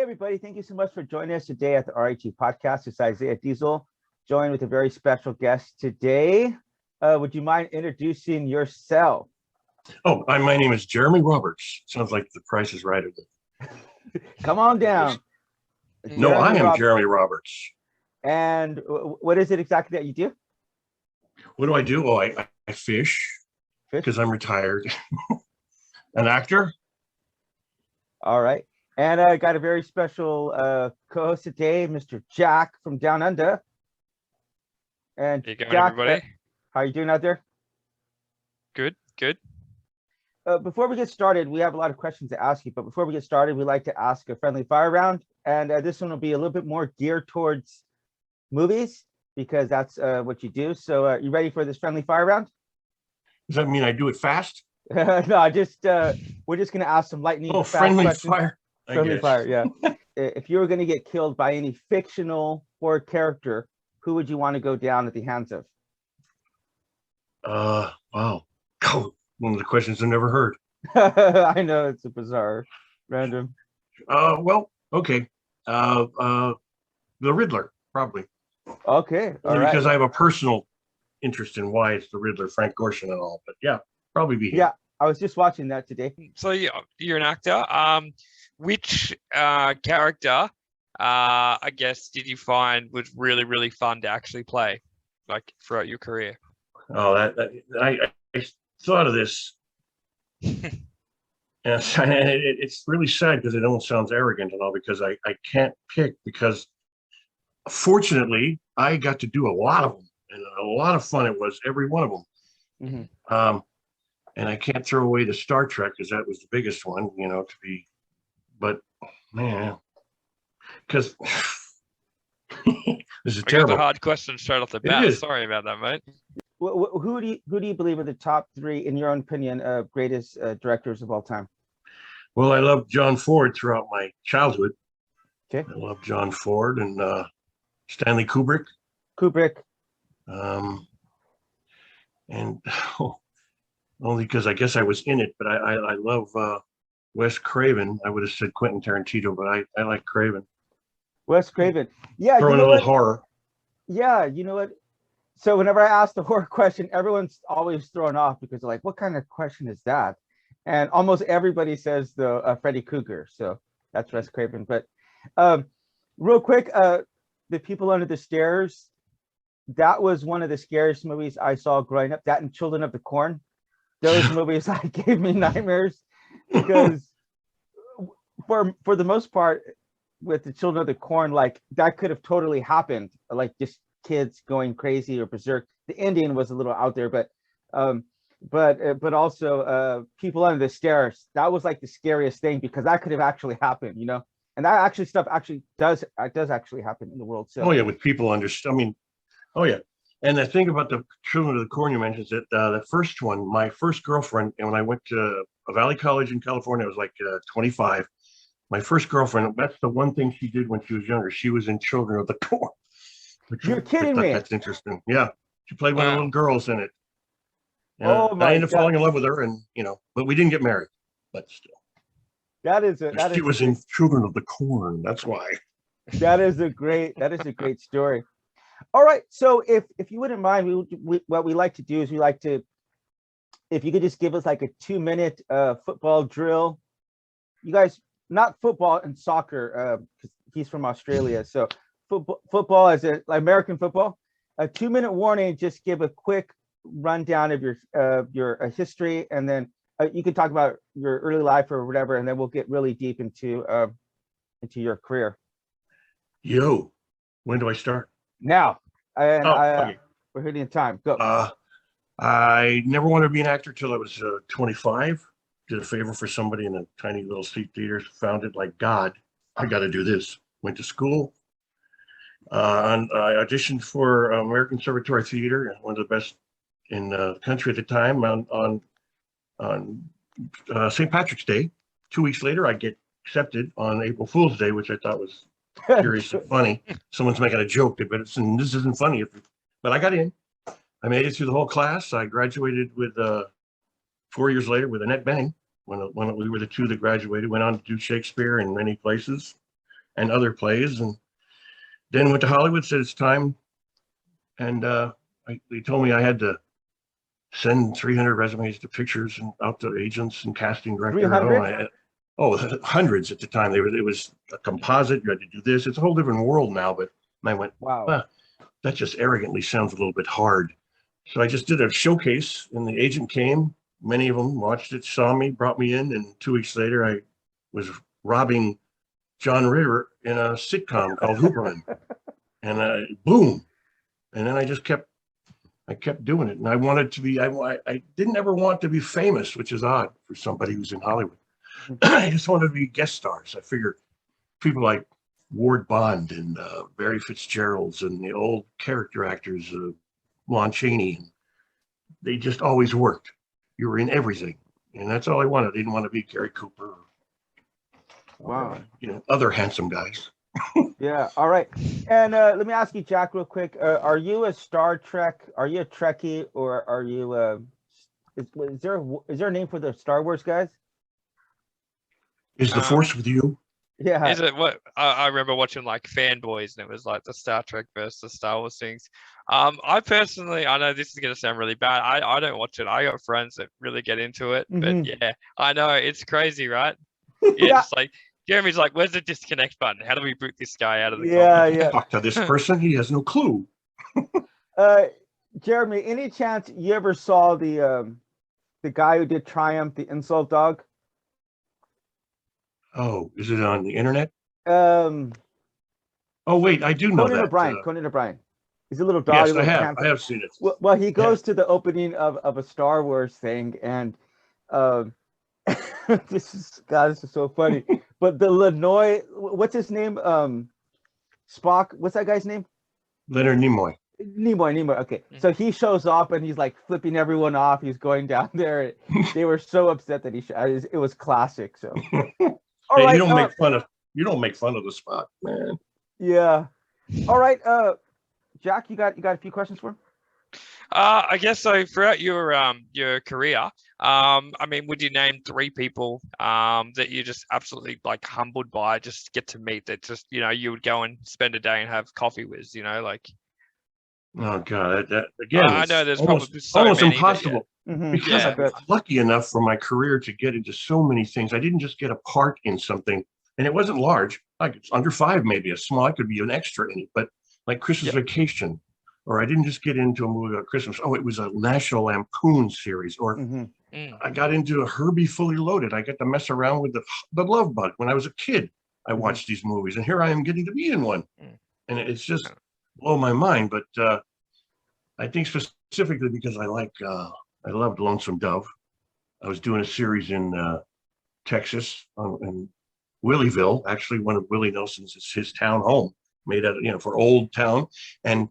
everybody. Thank you so much for joining us today at the RIT podcast. It's Isaiah Diesel, joined with a very special guest today. Would you mind introducing yourself? Oh, my name is Jeremy Roberts. Sounds like The Price is Right. Come on down. No, I am Jeremy Roberts. And what is it exactly that you do? What do I do? Oh, I fish because I'm retired. An actor. All right. And I got a very special co-host today, Mr. Jack from Down Under. And How you going, Jack, everybody? how are you doing out there? Good. Before we get started, we have a lot of questions to ask you. But before we get started, we like to ask a friendly fire round. And this one will be a little bit more geared towards movies because that's what you do. So you ready for this friendly fire round? Does that mean I do it fast? No, we're just going to ask some lightning fast friendly questions. fire. Friendly fire, yeah. If you were going to get killed by any fictional horror character, who would you want to go down at the hands of? Wow. Oh, one of the questions I've never heard. I know it's a bizarre, random. Well, okay. The Riddler, probably. Okay, all right. Because I have a personal interest in why it's the Riddler, Frank Gorshin and all. But yeah, probably be him. Yeah, I was just watching that today. So you're an actor. Which character, I guess, did you find was really, really fun to actually play, like throughout your career? Oh, I thought of this. And it's really sad because it almost sounds arrogant and all because I can't pick because fortunately I got to do a lot of them and a lot of fun it was, every one of them. Mm-hmm. And I can't throw away the Star Trek because that was the biggest one, but man, because this is terrible. I got the hard question straight off the bat. Sorry about that, mate. Who do you believe are the top three, in your own opinion, greatest directors of all time? Well, I loved John Ford throughout my childhood. Okay. I love John Ford and Stanley Kubrick. And only because I guess I was in it, but I love Wes Craven. I would have said Quentin Tarantino, but I like Craven. Wes Craven. Yeah. Throw in a little horror. Yeah, you know what? So whenever I ask the horror question, everyone's always thrown off because they're like, what kind of question is that? And almost everybody says the Freddy Krueger. So that's Wes Craven. But real quick, The People Under the Stairs, that was one of the scariest movies I saw growing up. That and Children of the Corn. Those movies gave me nightmares because for the most part, with the Children of the Corn, like that could have totally happened, like just kids going crazy or berserk. The ending was a little out there, but also People Under the Stairs, that was like the scariest thing because that could have actually happened, and that stuff does actually happen in the world. So with people and the thing about the Children of the Corn you mentioned is that the first one, my first girlfriend, and when I went to a Valley College in California, I was like 25. My first girlfriend, that's the one thing she did when she was younger. She was in Children of the Corn. You're kidding me. That's interesting. Yeah. She played one of the little girls in it. And I ended up falling in love with her and, but we didn't get married, but still. She was in Children of the Corn. That's why. That is a great story. All right. So if you wouldn't mind, what we like to do is if you could just give us like a 2-minute football drill. You guys, not football and soccer, because he's from Australia. So football as American football. A 2-minute warning. Just give a quick rundown of your history, and then you can talk about your early life or whatever, and then we'll get really deep into your career. Yo, when do I start? Now, okay. We're hitting time. Go. I never wanted to be an actor till I was 25. Did a favor for somebody in a tiny little street theater. Found it like God. I got to do this. Went to school. And I auditioned for American Conservatory Theater, one of the best in the country at the time. On St. Patrick's Day, 2 weeks later, I get accepted on April Fool's Day, which I thought was serious and funny. Someone's making a joke, but this isn't funny. But I got in. I made it through the whole class. I graduated with 4 years later with Annette Bening. When we were the two that graduated, went on to do Shakespeare in many places. and other plays. And then went to Hollywood, said it's time. And they told me I had to send 300 resumes to pictures and out to agents and casting directors. 300? Hundreds at the time. It was a composite. You had to do this. It's a whole different world now. But I went, Wow. well, that just arrogantly sounds a little bit hard. So I just did a showcase, and the agent came. Many of them watched it, saw me, brought me in, and 2 weeks later, I was robbing John Ritter in a sitcom called Hooperman, and boom. And then I kept doing it, and I wanted to be. I didn't ever want to be famous, which is odd for somebody who's in Hollywood. I just wanted to be guest stars. I figured people like Ward Bond and Barry Fitzgerald's and the old character actors, Lon Chaney, they just always worked. You were in everything, and that's all I wanted. I didn't want to be Gary Cooper. Wow. Other handsome guys. Yeah. All right. And let me ask you, Jack, real quick. Are you a Star Trek? Are you a Trekkie, or are you? Is there a name for the Star Wars guys? Is the Force with you? Yeah. Is it what I remember watching like Fanboys, and it was like the Star Trek versus the Star Wars things. I personally, I know this is gonna sound really bad. I don't watch it. I got friends that really get into it, but yeah, I know it's crazy, right? Yeah. It's like Jeremy's like, "Where's the disconnect button? How do we boot this guy out of the Yeah. company?" Yeah. Talk to this person. He has no clue. Jeremy, any chance you ever saw the guy who did Triumph, the insult dog? Oh, is it on the internet? Um, Oh, wait, I do know Conan that. O'Brien. Conan O'Brien. He's a little dog. Yes, a little I have seen it. Well, he goes to the opening of a Star Wars thing, and this is so funny. But the Lanoy, what's his name? Spock. What's that guy's name? Leonard Nimoy. Nimoy. Okay, so he shows up and he's like flipping everyone off. He's going down there. They were so upset that it was classic. So, all Hey, right, you don't make fun of the Spock, man. Yeah. All right, Jack, you got a few questions for him? I guess so. Throughout your career, I mean, would you name 3 people that you just absolutely like humbled by, just get to meet, that just you would go and spend a day and have coffee with, like? Oh God, that again, I know there's almost probably so almost many, impossible because Yeah. I was lucky enough for my career to get into so many things. I didn't just get a part in something, and it wasn't large, like it's under 5, maybe a small. I could be an extra in it, but like Christmas Vacation, or I didn't just get into a movie about Christmas. Oh, it was a National Lampoon series, or I got into a Herbie Fully Loaded. I got to mess around with the Love Bug when I was a kid. I watched these movies, and here I am getting to be in one, and it's just blow my mind. But I think specifically because I loved Lonesome Dove. I was doing a series in Texas, in Willieville, actually one of Willie Nelson's, his town home, made out for Old Town, and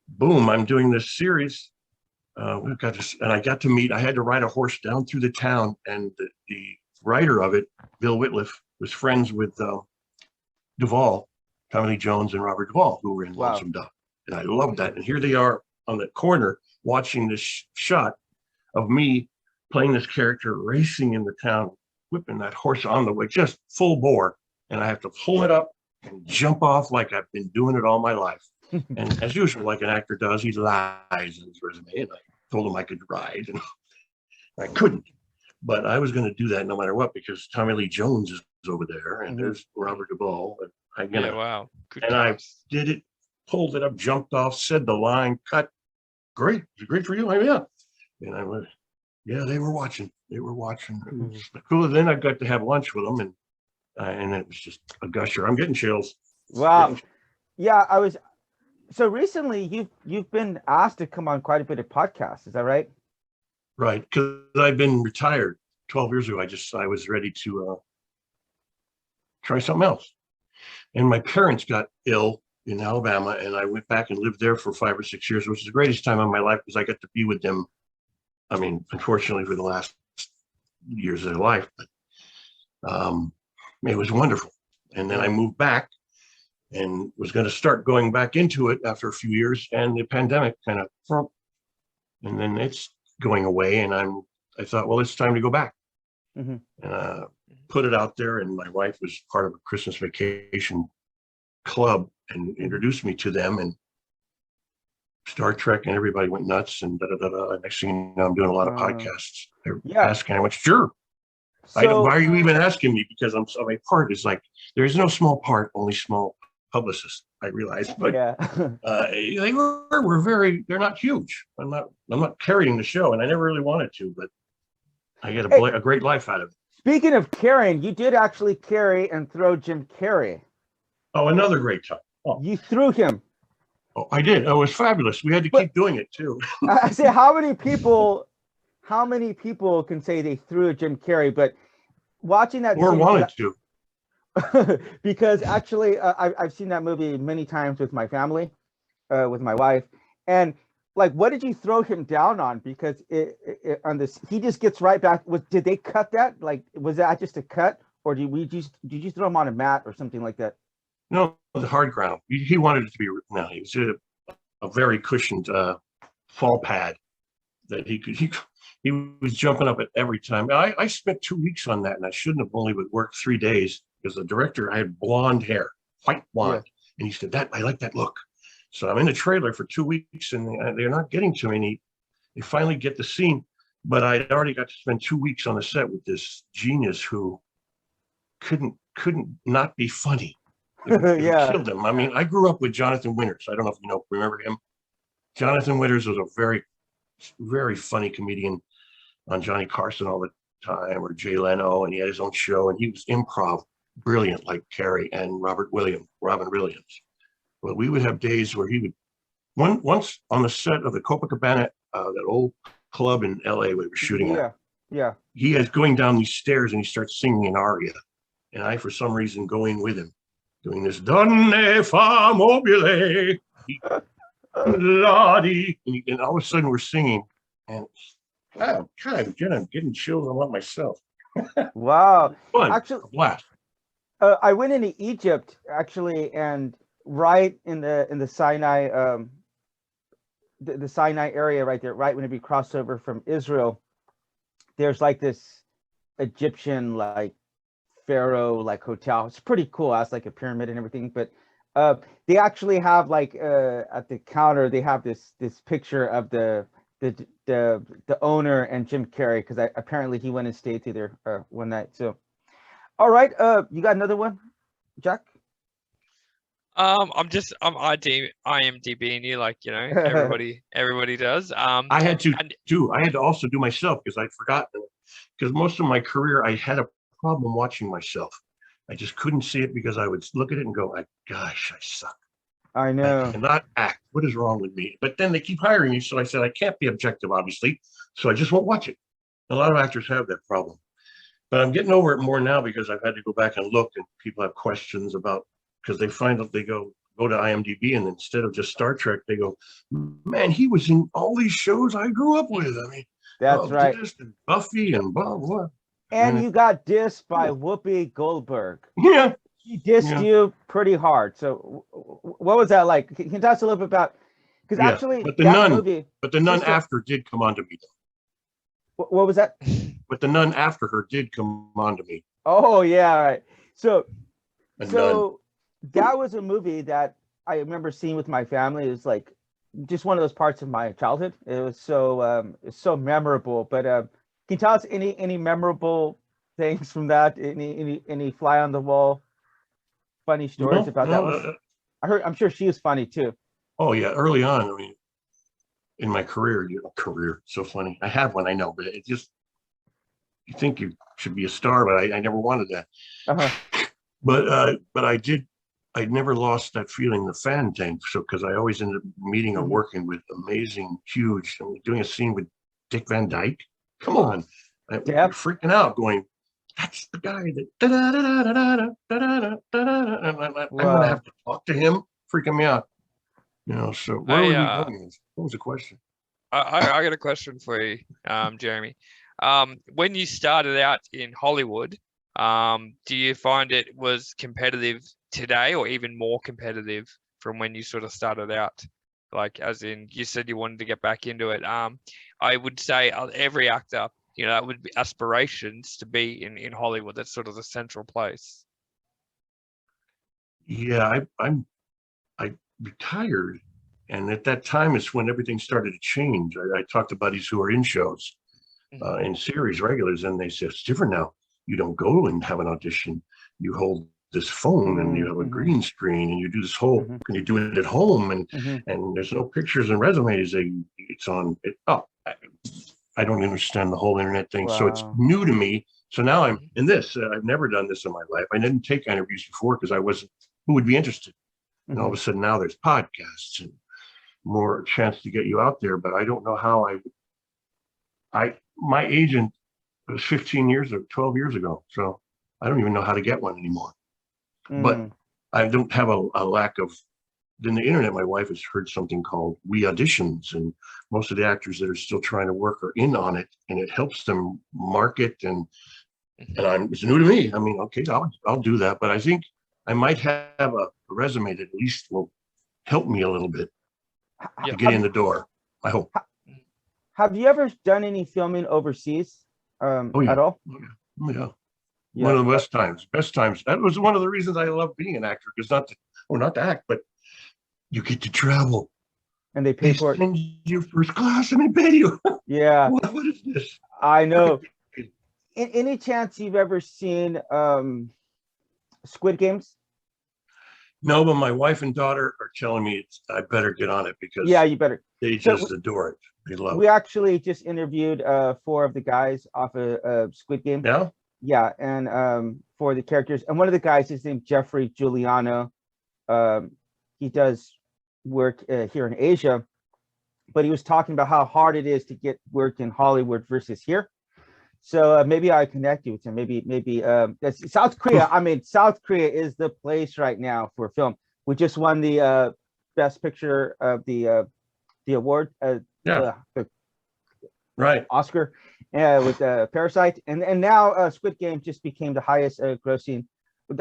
boom, I'm doing this series. I got to meet. I had to ride a horse down through the town, and the writer of it, Bill Whitliff, was friends with Duvall, Tommy Lee Jones, and Robert Duvall, who were in Lonesome Dove, and I loved that. And here they are on the corner watching this shot of me playing this character racing in the town, whipping that horse on the way, just full bore, and I have to pull it up and jump off like I've been doing it all my life. And as usual, like an actor does, he lies in his resume, and I told him I could ride, and I couldn't, but I was going to do that no matter what, because Tommy Lee Jones is over there, and there's Robert Duvall, and Wow. Good and I did it, pulled it up, jumped off, said the line, cut. Great. Is it great for you? Yeah. And I went, yeah, they were watching. It was cool. Then I got to have lunch with them, and it was just a gusher. I'm getting chills. Wow. Yeah, so recently you've been asked to come on quite a bit of podcasts. Is that right? Right. Because I've been retired 12 years ago. I was ready to try something else. And my parents got ill in Alabama, and I went back and lived there for 5 or 6 years, which is the greatest time of my life because I got to be with them. I mean, unfortunately for the last years of their life, but it was wonderful. And then I moved back and was going to start going back into it after a few years, and the pandemic kind of, and then it's going away, and I thought, well, it's time to go back. And put it out there, and my wife was part of a Christmas vacation club and introduced me to them, and Star Trek, and everybody went nuts, and da da da da. Next thing you know, I'm doing a lot of podcasts. They're Yeah. asking, I went, sure. So why are you even asking me? Because my part is like, there is no small part, only small publicists. I realized, but yeah. they're not huge. I'm not carrying the show, and I never really wanted to, but I get Hey. a great life out of it. Speaking of carrying, you did actually carry and throw Jim Carrey. Oh, another great time. Oh, You threw him. oh, I did. Oh, it was fabulous. We had to keep doing it too. I say, how many people can say they threw a Jim Carrey? But watching that Or scene, wanted to. because actually, I've seen that movie many times with my family, with my wife, and like, what did you throw him down on? Because on this, he just gets right back. Did they cut that? Like, was that just a cut, or did you throw him on a mat or something like that? No, the hard ground. He wanted it to be. No, he was a very cushioned fall pad that he was jumping up at every time. I spent 2 weeks on that, and I shouldn't have only worked 3 days, because the director, I had blonde hair, white blonde, and he said, I like that look. So I'm in the trailer for 2 weeks, and they're not getting to me. And they finally get the scene, but I'd already got to spend 2 weeks on the set with this genius who couldn't not be funny. It killed him. I mean, I grew up with Jonathan Winters. I don't know if you remember him. Jonathan Winters was a very, very funny comedian on Johnny Carson all the time, or Jay Leno, and he had his own show, and he was improv brilliant, like Carrey and Robin Williams. Well, we would have days where he would, once on the set of the Copacabana, that old club in LA we were shooting at. Yeah. He is going down these stairs and he starts singing an aria, and I, for some reason, go in with him, doing this "Donne fa mobile," and all of a sudden we're singing, and I'm getting chills on myself. Wow. Fun, Actually, a blast. I went into Egypt actually, and right in the Sinai, the Sinai area right there, right when we crossed over from Israel, there's like this Egyptian like pharaoh like hotel. It's pretty cool. It's like a pyramid and everything, but they actually have like at the counter they have this picture of the owner and Jim Carrey, because apparently he went and stayed through there one night. So, all right, you got another one, Jack? I'm IMDbing you, like, everybody does. I had to also do myself, because I'd forgotten, because most of my career I had a problem watching myself. I just couldn't see it, because I would look at it and go, gosh, I suck. I know. I cannot act. What is wrong with me? But then they keep hiring me, so I said I can't be objective, obviously, so I just won't watch it. A lot of actors have that problem, but I'm getting over it more now, because I've had to go back and look, and people have questions about, because they find out, they go to IMDb, and instead of just Star Trek, they go, man, he was in all these shows I grew up with. I mean, that's right. And Buffy and blah blah. And you got dissed by Whoopi Goldberg. Yeah. She dissed you pretty hard. So what was that like? Can you tell us a little bit about, because actually but the nun after did come on to me. What was that? But the nun after her did come on to me. Oh yeah, right. So nun. That was a movie that I remember seeing with my family. It was like just one of those parts of my childhood. It was so memorable. But can you tell us any memorable things from that? Any fly on the wall funny stories about that one? I'm sure she was funny too. Oh yeah, early on. I mean, in my career, so funny. I have one, I know, but it just, you think you should be a star, but I never wanted that. But I did. I never lost that feeling, the fan thing. So, because I always ended up meeting or working with amazing, huge. I mean, doing a scene with Dick Van Dyke. Come on, I'm freaking out, going, that's the guy that I'm gonna have to talk to him, freaking me out. So where were we going? What was the question? I got a question for you, Jeremy. When you started out in Hollywood, do you find it was competitive today, or even more competitive from when you sort of started out? Like, as in, you said you wanted to get back into it. I would say every actor you know, that would be aspirations to be in Hollywood. That's sort of the central place. Yeah, I retired, and at that time is when everything started to change. I talked to buddies who are in shows, in series regulars, and they say it's different now. You don't go and have an audition. You hold this phone and you have a green screen and you do this whole, and you do it at home, and there's no pictures and resumes. It's on it. Oh, I don't understand the whole internet thing. So it's new to me. So now I'm in this. I've never done this in my life. I didn't take interviews before because I wasn't, who would be interested? And all of a sudden now there's podcasts and more chance to get you out there. But I don't know how my agent was 15 years or 12 years ago. So I don't even know how to get one anymore. But I don't have a lack of, in the internet, my wife has heard something called We Auditions, and most of the actors that are still trying to work are in on it, and it helps them market. And it's new to me. I mean, okay, I'll do that, but I think I might have a resume that at least will help me a little bit to get in the door. I hope. Have you ever done any filming overseas at all? Oh, yeah. One of the best times. That was one of the reasons I love being an actor, because not to act, but you get to travel. And they pay for it. Send you first class and they pay you. Yeah. What is this? I know. Any chance you've ever seen Squid Games? No, but my wife and daughter are telling me I better get on it, because you better. They just adore it. They love it. We actually just interviewed 4 of the guys off of Squid Game. Yeah. Yeah, and for the characters, and one of the guys is named Jeffrey Giuliano. He does work here in Asia, but he was talking about how hard it is to get work in Hollywood versus here. So maybe I connect you with him. Maybe that's South Korea. I mean, South Korea is the place right now for film. We just won the best picture of the award. Right. Oscar with Parasite, and now Squid Game just became the highest grossing,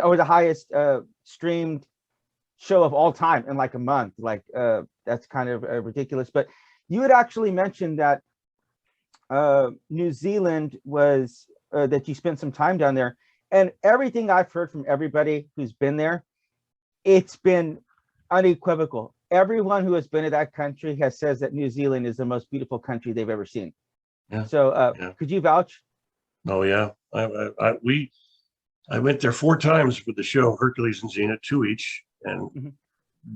or the highest streamed show of all time in like a month. Like that's kind of ridiculous. But you had actually mentioned that New Zealand was that you spent some time down there, and everything I've heard from everybody who's been there, it's been unequivocal. Everyone who has been to that country says that New Zealand is the most beautiful country they've ever seen. Yeah. So could you vouch? Oh yeah, I went there 4 times for the show, Hercules and Xena, 2 each, and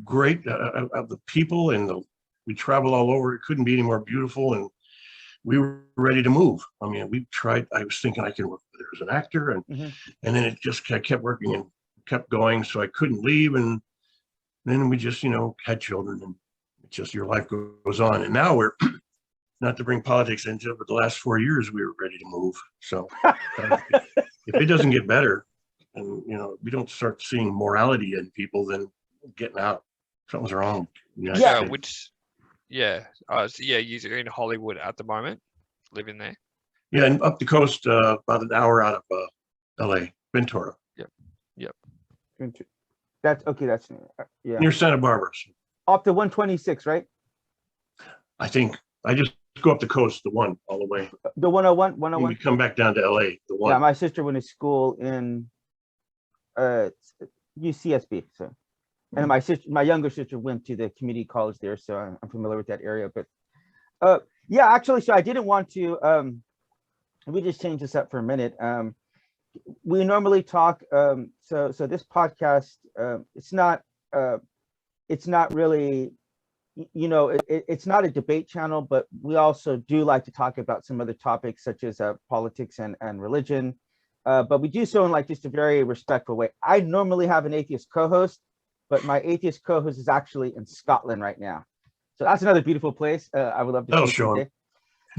great the people, and we traveled all over. It couldn't be any more beautiful, and we were ready to move. I mean, we tried. I was thinking I can work there as an actor, and then I kept working and kept going, so I couldn't leave, and then we just had children, and it's just your life goes on. And now we're not to bring politics into it, but the last 4 years we were ready to move. So if it doesn't get better, and we don't start seeing morality in people, then getting out, something's wrong. So you're in Hollywood at the moment, living there. Yeah, and up the coast, about an hour out of LA, Ventura. Yep. That's okay. That's near Santa Barbara. Off the 126, right? I think I just go up the coast, the one all the way. The 101, 101. You come back down to LA, the one. Yeah, my sister went to school in UCSB. So, and my younger sister went to the community college there, so I'm familiar with that area. But yeah, actually, so I didn't want to. We just change this up for a minute. We normally talk. So this podcast, it's not really. It's not a debate channel, but we also do like to talk about some other topics such as politics and religion. But we do so in like just a very respectful way. I normally have an atheist co-host, but my atheist co-host is actually in Scotland right now. So that's another beautiful place. I would love to That'll see show someday.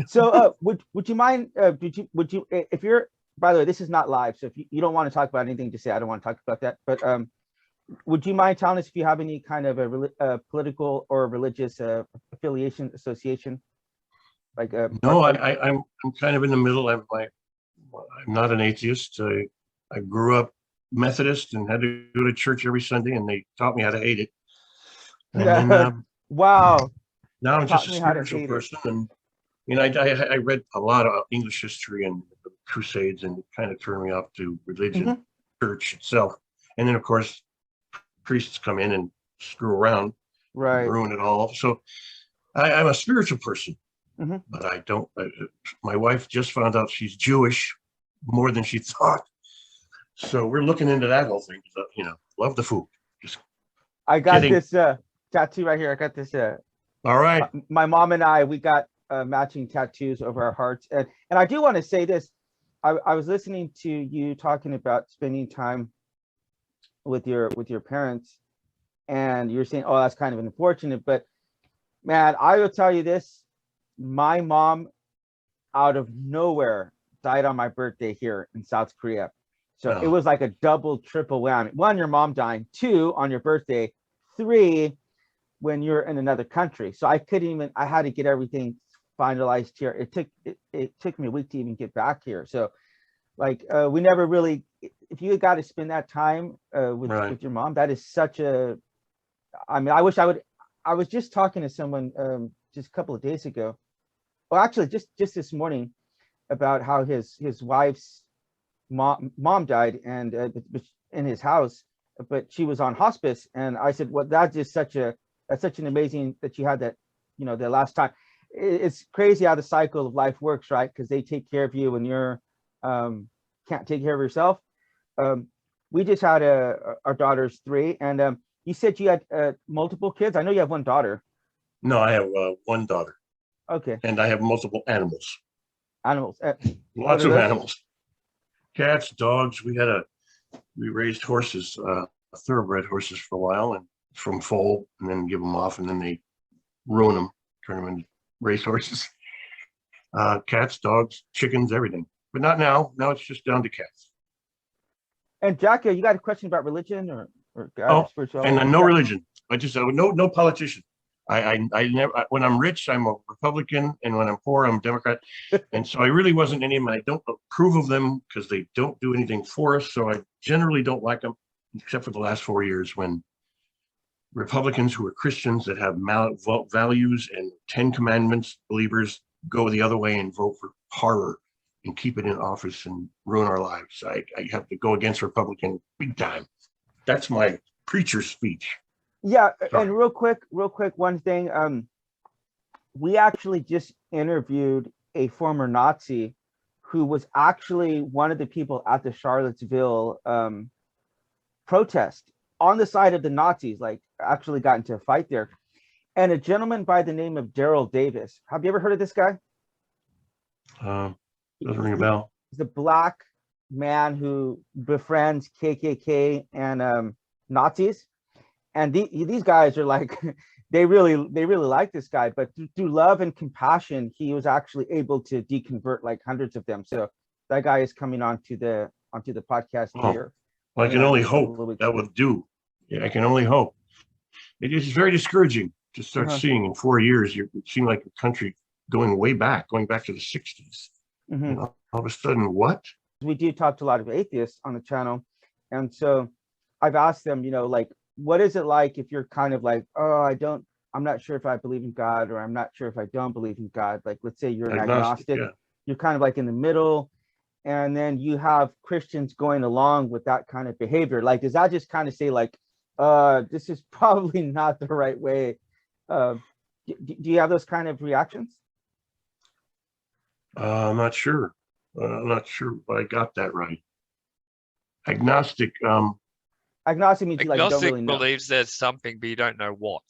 So would you mind, would you, if you're, by the way, this is not live, so if you don't want to talk about anything, just say, I don't want to talk about that. But would you mind telling us if you have any kind of a political or religious affiliation, association? Like no, I'm kind of in the middle. I'm not an atheist. I grew up Methodist and had to go to church every Sunday, and they taught me how to hate it. And then, wow. Now I'm just a spiritual person, and I read a lot of English history and the Crusades, and it kind of turned me off to religion, church itself. And then, of course, priests come in and screw around, Right. ruin it all. So I'm a spiritual person, but I don't. My wife just found out she's Jewish more than she thought. So we're looking into that whole thing. Love the food. Just I got kidding. this tattoo right here. I got this. All right. My mom and I, we got matching tattoos over our hearts. And I do want to say this. I was listening to you talking about spending time with your parents, and you're saying, oh, that's kind of unfortunate. But man, I will tell you this. My mom, out of nowhere, died on my birthday here in South Korea. So it was like a double, triple whammy. One, your mom dying. Two, on your birthday. Three, when you're in another country. So I couldn't even, I had to get everything finalized here. It took me a week to even get back here. So like, we never really, if you got to spend that time with your mom, that is such a, I mean, I wish I would. I was just talking to someone just a couple of days ago. Well, actually just this morning, about how his wife's mom died, and in his house, but she was on hospice. And I said, well, that's just such an amazing that you had that, the last time. It's crazy how the cycle of life works, right? Because they take care of you when you're can't take care of yourself. We just had our daughter's 3, and you said you had multiple kids. I know you have one daughter. No, I have one daughter. Okay. And I have multiple animals. Animals. Lots of animals. Cats, dogs. We raised horses, thoroughbred horses for a while, and from foal, and then give them off, and then they ruin them, turn them into race horses. Cats, dogs, chickens, everything. But not now. Now it's just down to cats. And Jackie, you got a question about religion or God or spirituality? And no religion. I no politician. I never. When I'm rich, I'm a Republican, and when I'm poor, I'm a Democrat. And so I really wasn't any of them. I don't approve of them because they don't do anything for us. So I generally don't like them, except for the last 4 years when Republicans who are Christians that have values and 10 Commandments believers go the other way and vote for horror and keep it in office and ruin our lives. I have to go against Republican big time. That's my preacher speech. Yeah, and real quick, one thing. We actually just interviewed a former Nazi who was actually one of the people at the Charlottesville protest on the side of the Nazis, like actually got into a fight there. And a gentleman by the name of Daryl Davis. Have you ever heard of this guy? Doesn't ring a bell. He's a black man who befriends KKK and Nazis. And these guys are like, they really like this guy, but through love and compassion, he was actually able to deconvert like hundreds of them. So that guy is coming onto the podcast here. Well, I can only hope that would do. Yeah, I can only hope. It is very discouraging to start seeing in 4 years. It seemed like a country going back to the 60s. And all of a sudden, what? We do talk to a lot of atheists on the channel, and so I've asked them, like, what is it like if you're kind of like, oh, I'm not sure if I believe in God, or I'm not sure if I don't believe in God. Like, let's say you're an agnostic, you're kind of like in the middle, and then you have Christians going along with that kind of behavior. Like, does that just kind of say like, this is probably not the right way? Do you have those kind of reactions? I'm not sure. I'm not sure if I got that right. Agnostic. Agnostic means you like don't really know. Believes there's something, but you don't know what.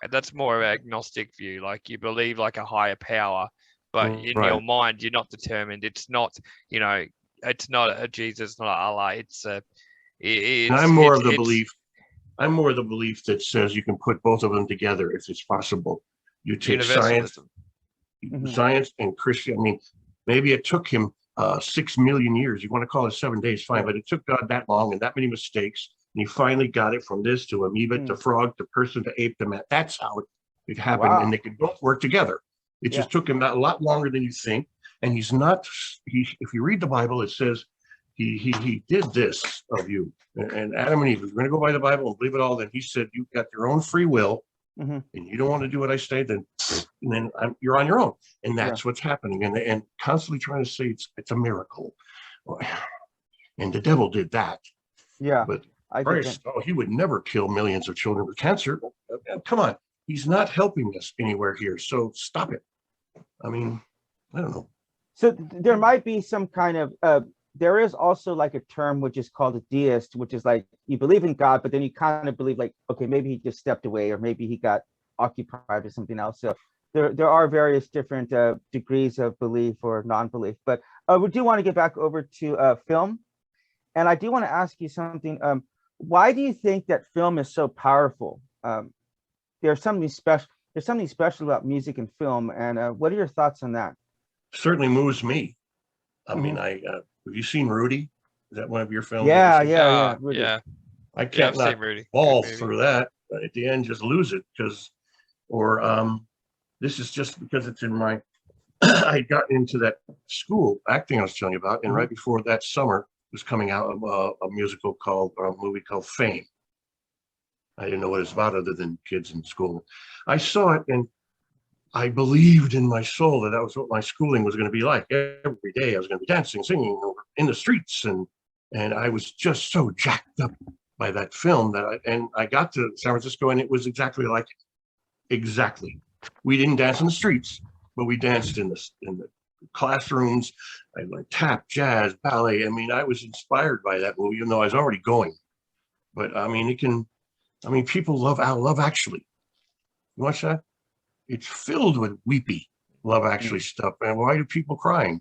And that's more of an agnostic view. Like you believe like a higher power, but in your mind you're not determined. It's not, it's not a Jesus, not Allah. I'm more of the belief that says you can put both of them together if it's possible. You take science and Christian. I mean, maybe it took him 6 million years. You want to call it 7 days, fine, but it took God that long and that many mistakes. And he finally got it from this to amoeba to frog to person to ape to man. That's how it happened. Wow. And they could both work together. It just took him a lot longer than you think. And he's not, if you read the Bible, it says he did this of you. And Adam and Eve, we're going to go by the Bible and believe it all. Then he said, you've got your own free will. Mhm. and you don't want to do what I say, then you're on your own. And Yeah. that's what's happening. And constantly trying to say it's a miracle. And the devil did that. Yeah. But I get Christ, that. he would never kill millions of children with cancer. Come on. He's not helping us anywhere here. So stop it. I mean, I don't know. So there might be some kind of there is also like a term which is called a deist, which is like you believe in God, but then you kind of believe like, okay, maybe he just stepped away, or maybe he got occupied with something else. So there are various different degrees of belief or non-belief. But we do want to get back over to film, and I do want to ask you something. Why do you think that film is so powerful? There's something special. There's something special about music and film, and what are your thoughts on that? Certainly moves me. I mean, Mhm. have you seen Rudy? Is that one of your films? Yeah, Ever seen? yeah, Rudy. Yeah. I Yeah, can't I've not seen Rudy. Good fall movie. through that, but at the end just lose it or this is just because it's in my I got into that school acting I was telling you about, and right before that summer was coming out a musical called or a movie called Fame. I didn't know what it's about other than kids in school. I saw it and I believed in my soul that was what my schooling was going to be like. Every day I was going to be dancing, singing in the streets, and I was just so jacked up by that film that I got to San Francisco and it was exactly like it. Exactly. We didn't dance in the streets, but we danced in the classrooms. I learned tap, jazz, ballet. I mean, I was inspired by that movie, even though I was already going. But I mean, people love Love Actually. You watch that? It's filled with weepy Love Actually stuff. And why do people crying?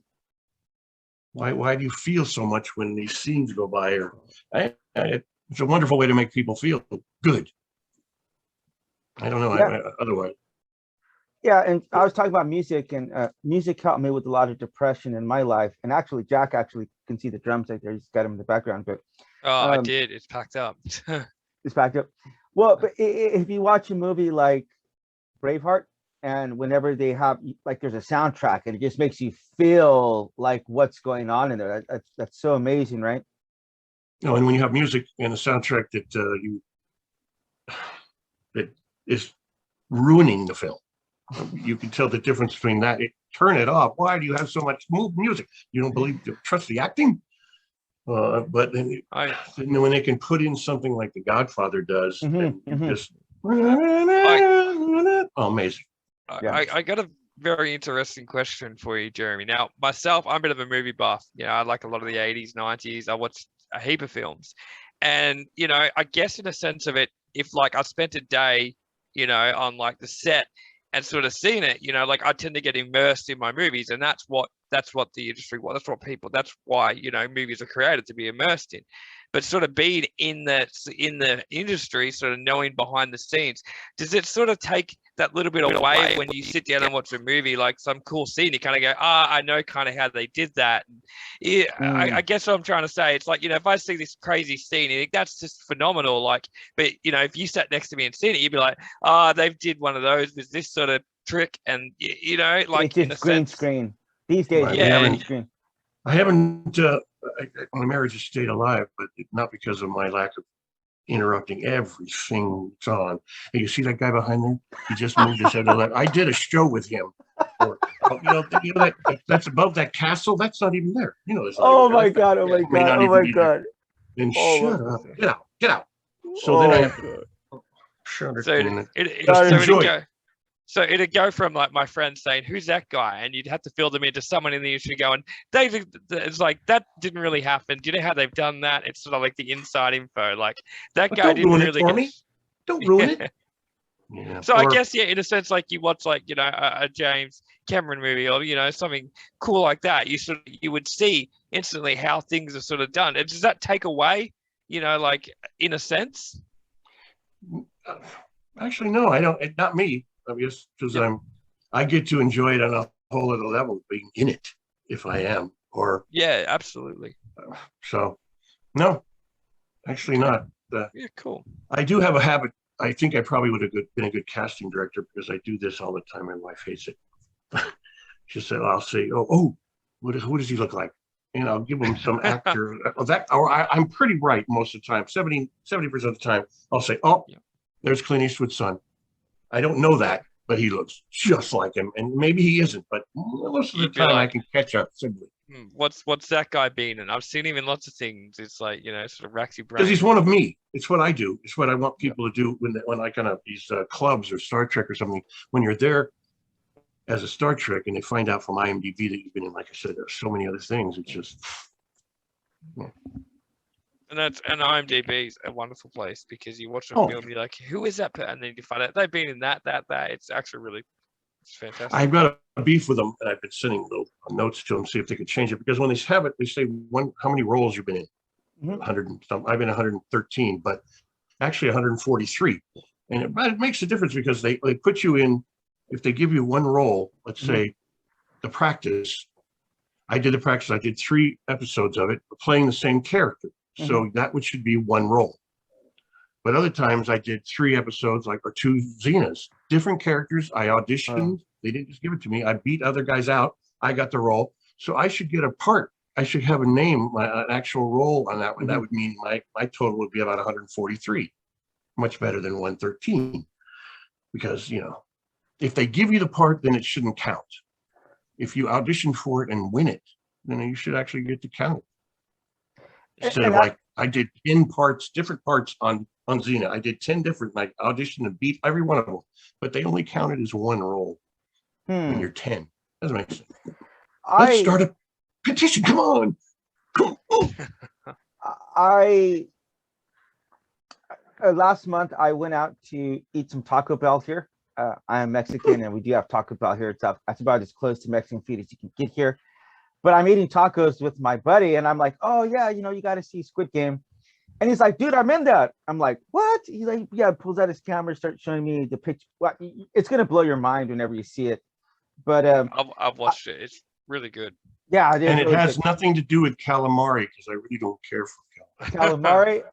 Why do you feel so much when these scenes go by? It's a wonderful way to make people feel good. I don't know. Yeah. Otherwise. Yeah, and I was talking about music, and music helped me with a lot of depression in my life. And actually, Jack actually can see the drums right there. He's got him in the background, but Oh, I did. It's packed up. it's backed up. Well, but if you watch a movie like Braveheart, and whenever they have like there's a soundtrack, and it just makes you feel like what's going on in there. That's so amazing, right? And when you have music and a soundtrack that is ruining the film, you can tell the difference between that. Turn it off. Why do you have so much music? You don't trust the acting? But then when they can put in something like The Godfather does, and you just amazing. I got a very interesting question for you, Jeremy. Now, myself, I'm a bit of a movie buff. I like a lot of the 80s, 90s. I watched a heap of films. And, I guess in a sense of it, if like I spent a day, on like the set and sort of seen it, like I tend to get immersed in my movies, and that's what the industry, that's why, movies are created, to be immersed in. But sort of being in the industry, sort of knowing behind the scenes, does it sort of take that little bit away when you sit down and watch a movie, like some cool scene, you kind of go, I know kind of how they did that. Yeah, I guess what I'm trying to say, it's like, if I see this crazy scene, I think that's just phenomenal. Like, but if you sat next to me and seen it, you'd be like, they did one of those with this sort of trick, and like it's green screen these days. Right. Yeah, green screen. I haven't. My marriage has stayed alive, but not because of my lack of interrupting everything that's on. Hey, you see that guy behind there? He just moved his head to that. I did a show with him. That's above that castle. That's not even there. Oh my god! Oh my god! Oh my god! Then shut up. Get out. So then I have to shut it. So it'd go from like my friend saying, "Who's that guy?" and you'd have to fill them into someone in the industry going, it's like, that didn't really happen. Do you know how they've done that? It's sort of like the inside info. Like that guy didn't really get me. Don't ruin it. Yeah. So I guess, in a sense, like you watch like, a James Cameron movie or, something cool like that, you would see instantly how things are sort of done. Does that take away, like in a sense? Actually, no, I don't. Not me. I guess because I get to enjoy it on a whole other level, being in it, if I am. Or yeah, absolutely. So, no, actually not. Yeah, cool. I do have a habit. I think I probably would have been a good casting director, because I do this all the time. My wife hates it. She said, "I'll say, who does he look like?" And I'll give him some actor I'm pretty right most of the time. 70% of the time, I'll say, there's Clint Eastwood's son. I don't know that, but he looks just like him, and maybe he isn't, but most of the You'd be time I like, can catch up simply what's that guy been in? I've seen him in lots of things. It's like, sort of racks your because brain. he's one of me. It's what I do. It's what I want people to do when I kind of these clubs or Star Trek or something. When you're there as a Star Trek and they find out from IMDb that you've been in, like I said, there's so many other things. It's just. Yeah. And IMDb's a wonderful place because you watch a Oh. film, you're like, who is that? And then you find out they've been in that. It's actually really, it's fantastic. I've got a beef with them, and I've been sending little notes to them, see if they could change it. Because when they have it, they say, how many roles you've been in? 100 and some. I've been 113, but actually 143. And it makes a difference because they put you in, if they give you one role, let's say the practice. I did the practice. I did 3 episodes of it, playing the same character. So that should be one role. But other times I did 3 episodes, or 2 Xenas, different characters. I auditioned. They didn't just give it to me. I beat other guys out. I got the role. So I should get a part. I should have a name, an actual role on that one. That would mean my total would be about 143, much better than 113. Because, if they give you the part, then it shouldn't count. If you audition for it and win it, then you should actually get to count it. Instead of I did 10 parts, different parts on Xena. I did 10 different, auditioned and beat every one of them, but they only counted as one role when you're 10. Doesn't make sense. Let's start a petition. Come on. Last month I went out to eat some Taco Bell here. I am Mexican and we do have Taco Bell here. That's about as close to Mexican food as you can get here. But I'm eating tacos with my buddy and I'm like, oh yeah, you got to see Squid Game. And he's like, dude, I'm in that. I'm like, what? He's like, yeah, pulls out his camera, starts showing me the picture. Well, it's going to blow your mind whenever you see it. But I've watched it. It's really good. Yeah, it is. And it really has good. nothing to do with calamari because I really don't care for Calamari.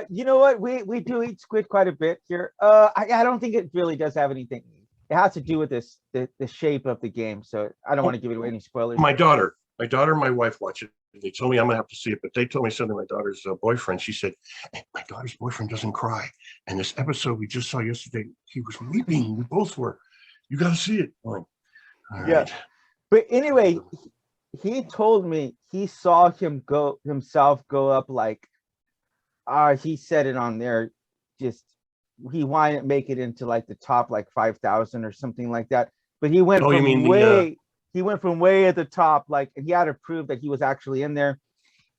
You know what? We do eat squid quite a bit here. I don't think it really does have anything. It has to do with the shape of the game. So I don't want to give away any spoilers. My daughter and my wife watch it. They told me I'm gonna have to see it, but they told me something. My daughter's boyfriend. She said, hey, my daughter's boyfriend doesn't cry. And this episode we just saw yesterday, he was weeping. We both were. You got to see it. I'm like, all Yeah. right. But anyway, he told me he saw himself go up like, he said it on there, just he wanted to make it into like the top 5,000 or something like that. But he went he went from way at the top, he had to prove that he was actually in there.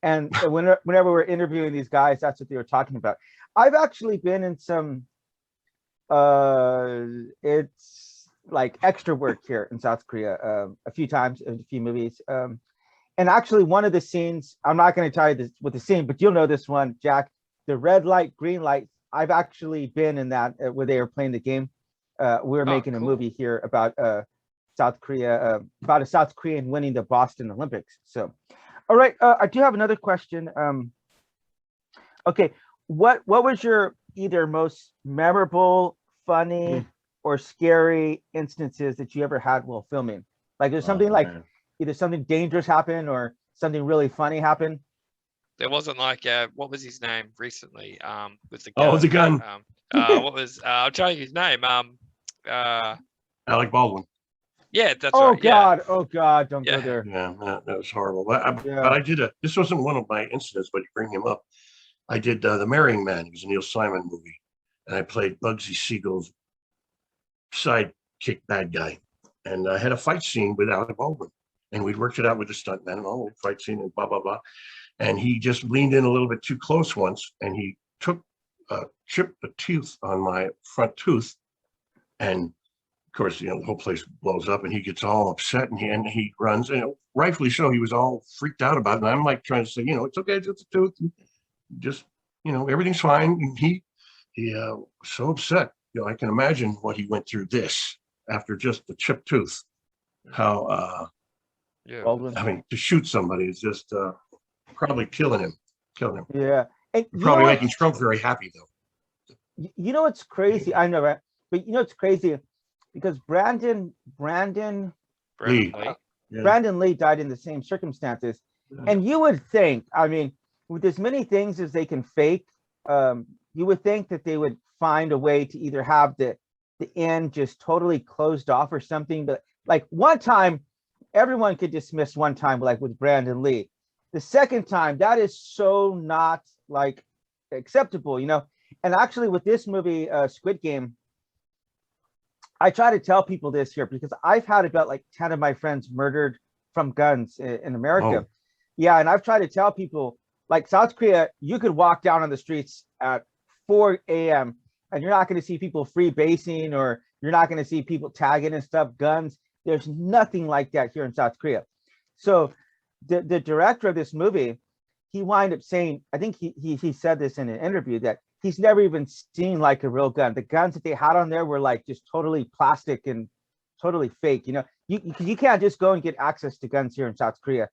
And whenever we're interviewing these guys, that's what they were talking about. I've actually been in some it's like extra work here in South Korea a few times in a few movies. And actually one of the scenes, I'm not going to tell you what the scene, but you'll know this one, Jack, the red light, green light. I've actually been in that where they were playing the game. We're making a movie here about South Korea, about a South Korean winning the Boston Olympics. So, all right, I do have another question. Okay, what was your either most memorable, funny, or scary instances that you ever had while filming? Like there's something either something dangerous happened or something really funny happened. There wasn't what was his name recently? With the gun. Oh, the gun. What was I'll tell you his name. Alec Baldwin. Yeah, that's oh right. God, Yeah. oh God, don't go there. Yeah, that was horrible. But I did this wasn't one of my incidents, but you bring him up. I did The Marrying Man. It was a Neil Simon movie. And I played Bugsy Siegel's sidekick bad guy. And I had a fight scene with Alec Baldwin. And we'd worked it out with the stuntman and all, fight scene and blah, blah, blah. And he just leaned in a little bit too close once. And he chipped a tooth on my front tooth. And of course, the whole place blows up and he gets all upset and he runs. And rightfully so, he was all freaked out about it. And I'm like trying to say, it's okay, it's just a tooth. Just, everything's fine. And he was so upset. I can imagine what he went through after just the chipped tooth. How, I mean, to shoot somebody is just probably killing him. Yeah. And probably making Trump very happy, though. What's crazy? I know, right? But it's crazy because Brandon Lee. Brandon Lee died in the same circumstances. Yeah. And you would think, I mean, with as many things as they can fake, you would think that they would find a way to either have the the end just totally closed off or something. But like one time, everyone could dismiss one time, like with Brandon Lee. The second time, that is so not like acceptable, you know. And actually, with this movie, Squid Game, I try to tell people this here because I've had about like 10 of my friends murdered from guns in America. Oh. Yeah, and I've tried to tell people, like South Korea, you could walk down on the streets at 4 a.m. and you're not going to see people free basing, or you're not going to see people tagging and stuff, guns. There's nothing like that here in South Korea. So the director of this movie, he wound up saying, I think he said this in an interview, that he's never even seen like a real gun. The guns that they had on there were like just totally plastic and totally fake. You know, you can't just go and get access to guns here in South Korea.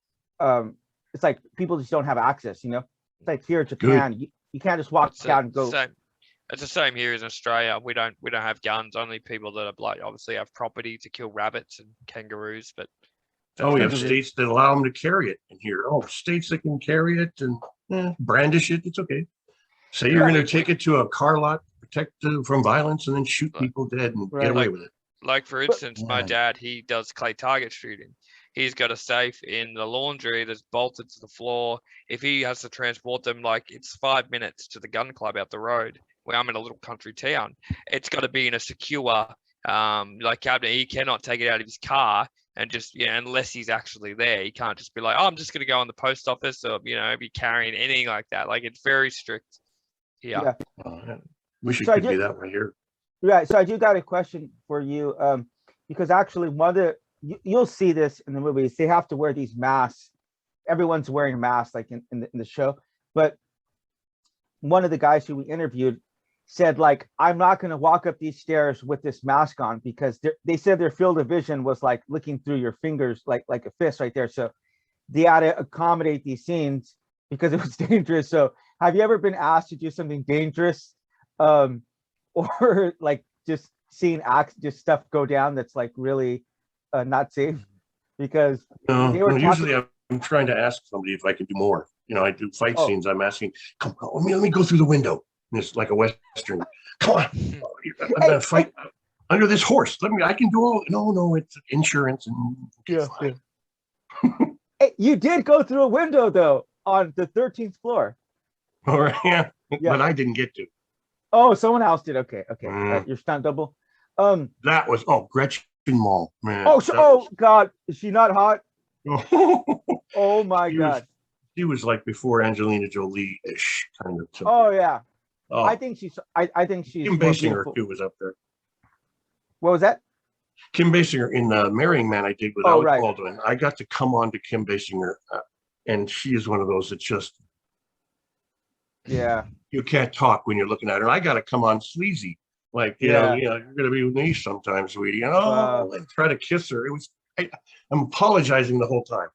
It's like people just don't have access, you know. It's like here in Japan, you can't just walk down and go. It's the same here as Australia. We don't have guns. Only people that are like obviously have property to kill rabbits and kangaroos. But we have states that allow them to carry it. And here, states that can carry it and brandish it. It's okay. Say you're going to take it to a car lot, protect from violence, and then shoot people dead and get away with it. Like for instance, my dad, he does clay target shooting. He's got a safe in the laundry that's bolted to the floor. If he has to transport them, like it's 5 minutes to the gun club out the road, where I'm in a little country town. It's got to be in a secure, like cabinet. He cannot take it out of his car and just, unless he's actually there. He can't just be like, I'm just going to go in the post office, or, be carrying anything like that. Like it's very strict. Yeah. Wish it could be that way here. Right. So I do got a question for you, because actually one of the, you'll see this in the movies, they have to wear these masks. Everyone's wearing a mask, like in the show. But one of the guys who we interviewed said, like, I'm not going to walk up these stairs with this mask on, because they said their field of vision was like looking through your fingers, like a fist right there. So they had to accommodate these scenes because it was dangerous. So have you ever been asked to do something dangerous, or like just seeing just stuff go down that's like really not safe? Because usually I'm trying to ask somebody if I can do more. I do fight scenes. I'm asking, come on, let me go through the window. And it's like a Western. Come on, I'm gonna fight under this horse. I can do all. No, it's insurance and Hey, you did go through a window though on the 13th floor. All right, yeah, but I didn't get to. Oh, someone else did. Okay. Your stunt double. That was Gretchen Mall, man. God, is she not hot? Oh my God. She was like before Angelina Jolie-ish kind of. Oh yeah. Oh. I think she's. Kim Basinger too was up there. What was that? Kim Basinger in the Marrying Man I did with Alec Baldwin. I got to come on to Kim Basinger, and she is one of those that just. Yeah. You can't talk when you're looking at her. I got to come on sleazy, like you're gonna be with me sometime, sweetie. And try to kiss her. It was. I'm apologizing the whole time.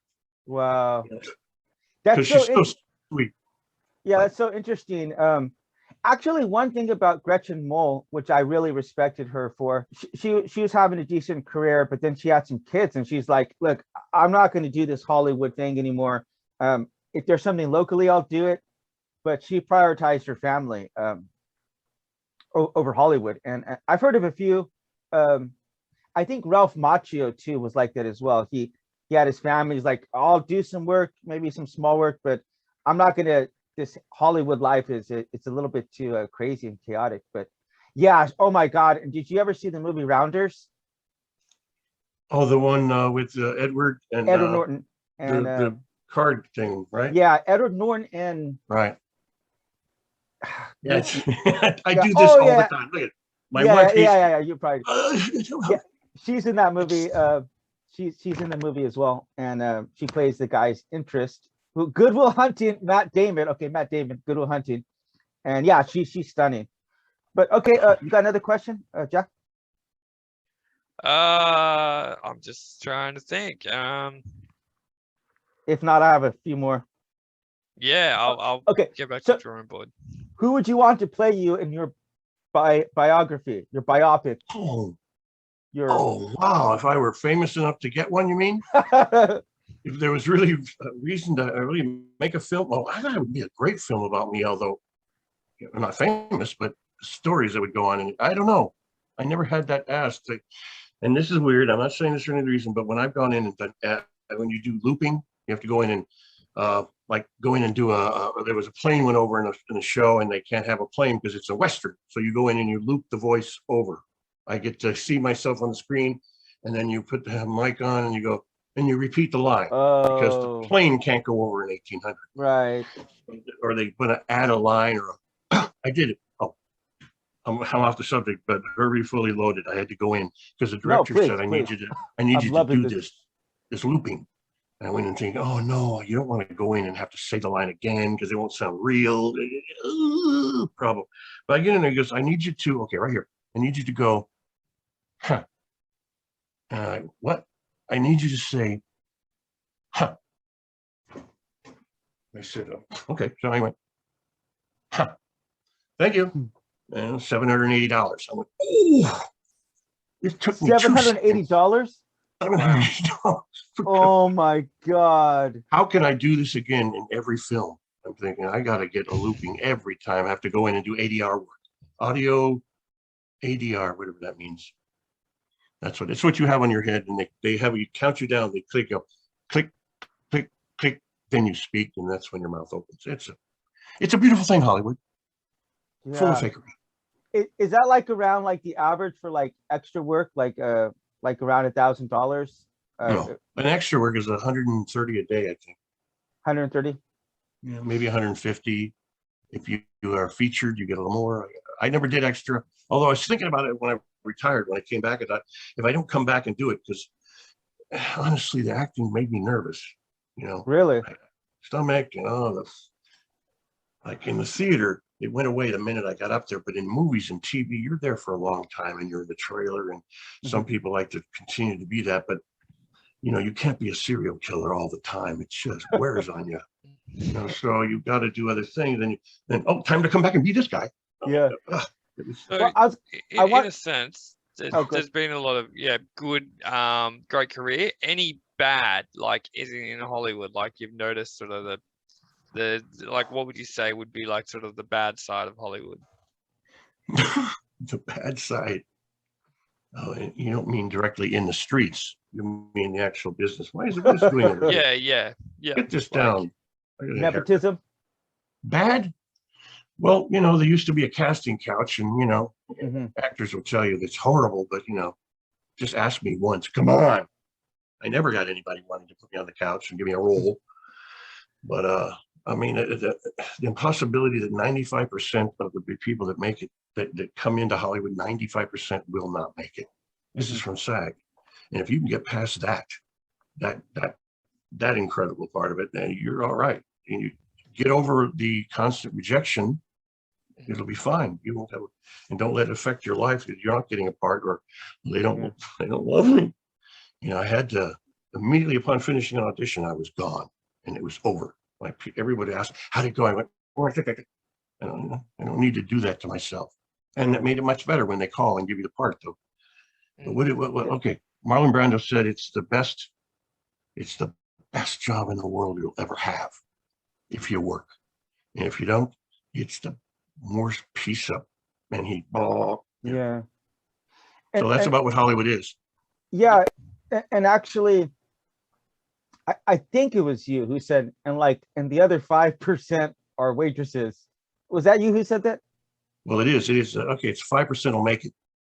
Wow. Because she's so sweet. Yeah, that's so interesting. Actually, one thing about Gretchen Mol, which I really respected her for, she was having a decent career, but then she had some kids, and she's like, look, I'm not going to do this Hollywood thing anymore. If there's something locally, I'll do it. But she prioritized her family over Hollywood. And I've heard of a few. I think Ralph Macchio too was like that as well. He had his family. He's like, I'll do some work, maybe some small work, but I'm not going to. This Hollywood life it's a little bit too crazy and chaotic. But yeah, oh my God! And did you ever see the movie Rounders? Oh, the one with Edward Norton and the card thing, right? Yeah, Edward Norton and right. Yeah, I do this all the time. Look at my wife. Yeah. You probably. She's in that movie. She's in the movie as well, and she plays the guy's interest. Good Will Hunting, Matt Damon. Okay, Matt Damon, Good Will Hunting, and yeah, she's stunning. But okay, you got another question, Jack? I'm just trying to think. If not, I have a few more. Yeah, I'll get back to the drawing board. Who would you want to play you in your biography, your biopic? Oh wow! If I were famous enough to get one, you mean? If there was really a reason to really make a film, I thought it would be a great film about me, although I'm not famous, but stories that would go on. And I don't know. I never had that asked. And this is weird. I'm not saying this for any reason, but when I've gone in and done, when you do looping, you have to go in and like go in and do there was a plane went over in a show and they can't have a plane because it's a Western. So you go in and you loop the voice over. I get to see myself on the screen, and then you put the mic on and you go, and you repeat the line because the plane can't go over in 1800. Right. Or they want to add a line or I did it. Oh, I'm off the subject, but very fully loaded. I had to go in because the director said, I need you to do this looping. And I went and thinking, oh no, you don't want to go in and have to say the line again because it won't sound real. Problem. But I get in there, he goes, I need you to, okay, right here. I need you to go, huh. What? I need you to say, huh. I said, okay. So I went, huh. Thank you. And $780. I went, oh, it took me $780? $780. Oh my God. How can I do this again in every film? I'm thinking I got to get a looping every time. I have to go in and do ADR work, audio, ADR, whatever that means. That's what it's what you have on your head, and they have you count you down. They click, you click, click, click. Then you speak, and that's when your mouth opens. It's a beautiful thing, Hollywood. Yeah. Full of fakery. Is that like around like the average for like extra work, like around $1,000? No, an extra work is 130 a day, I think. 130. Yeah, maybe 150. If you are featured, you get a little more. I never did extra, although I was thinking about it when I retired. When I came back, I thought if I don't come back and do it, because honestly, the acting made me nervous. You know, Really? Stomach, you know, like in the theater, it went away the minute I got up there. But in movies and TV, you're there for a long time, and you're in the trailer. And some people like to continue to be that, but you know, you can't be a serial killer all the time. It just wears on you. You know, so you've got to do other things. And then, oh, time to come back and be this guy. Yeah. So Well, in a sense, there's been a lot of good, great career. Any bad, like is in Hollywood, like you've noticed sort of the like, what would you say would be like sort of the bad side of Hollywood? The bad side. Oh, you don't mean directly in the streets. You mean the actual business. Why is this doing over here? Yeah. Get this down. Nepotism. Bad? Well, you know, there used to be a casting couch, and you know, actors will tell you that's horrible, but you know, just ask me once. Come on. I never got anybody wanting to put me on the couch and give me a role. But I mean, the impossibility that 95% of the people that make it, that come into Hollywood, 95% will not make it. This is from SAG. And if you can get past that incredible part of it, then you're all right. And you get over the constant rejection, it'll be fine. You won't have, and don't let it affect your life because you're not getting a part, or they don't love me. You know, I had to immediately upon finishing an audition, I was gone and it was over. Like everybody asked, how'd it go? I went, oh, I don't need to do that to myself. And that made it much better when they call and give you the part, though. But okay, Marlon Brando said it's the best job in the world you'll ever have if you work. And if you don't, it's the worst piece of, and he, Yeah. So that's about what Hollywood is. Yeah. And actually, I think it was you who said, and the other 5% are waitresses. Was that you who said that? Well, it is. Okay, it's 5% will make it,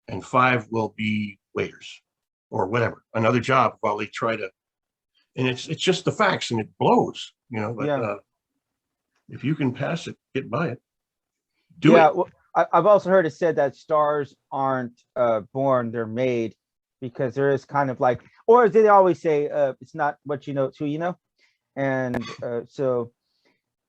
and 5 will be waiters or whatever, another job while they try to, and it's just the facts, and it blows, you know, but if you can pass it, get by it, do it. Well, I've also heard it said that stars aren't born, they're made, because there is kind of like, or as they always say, it's not what you know, it's who you know. And so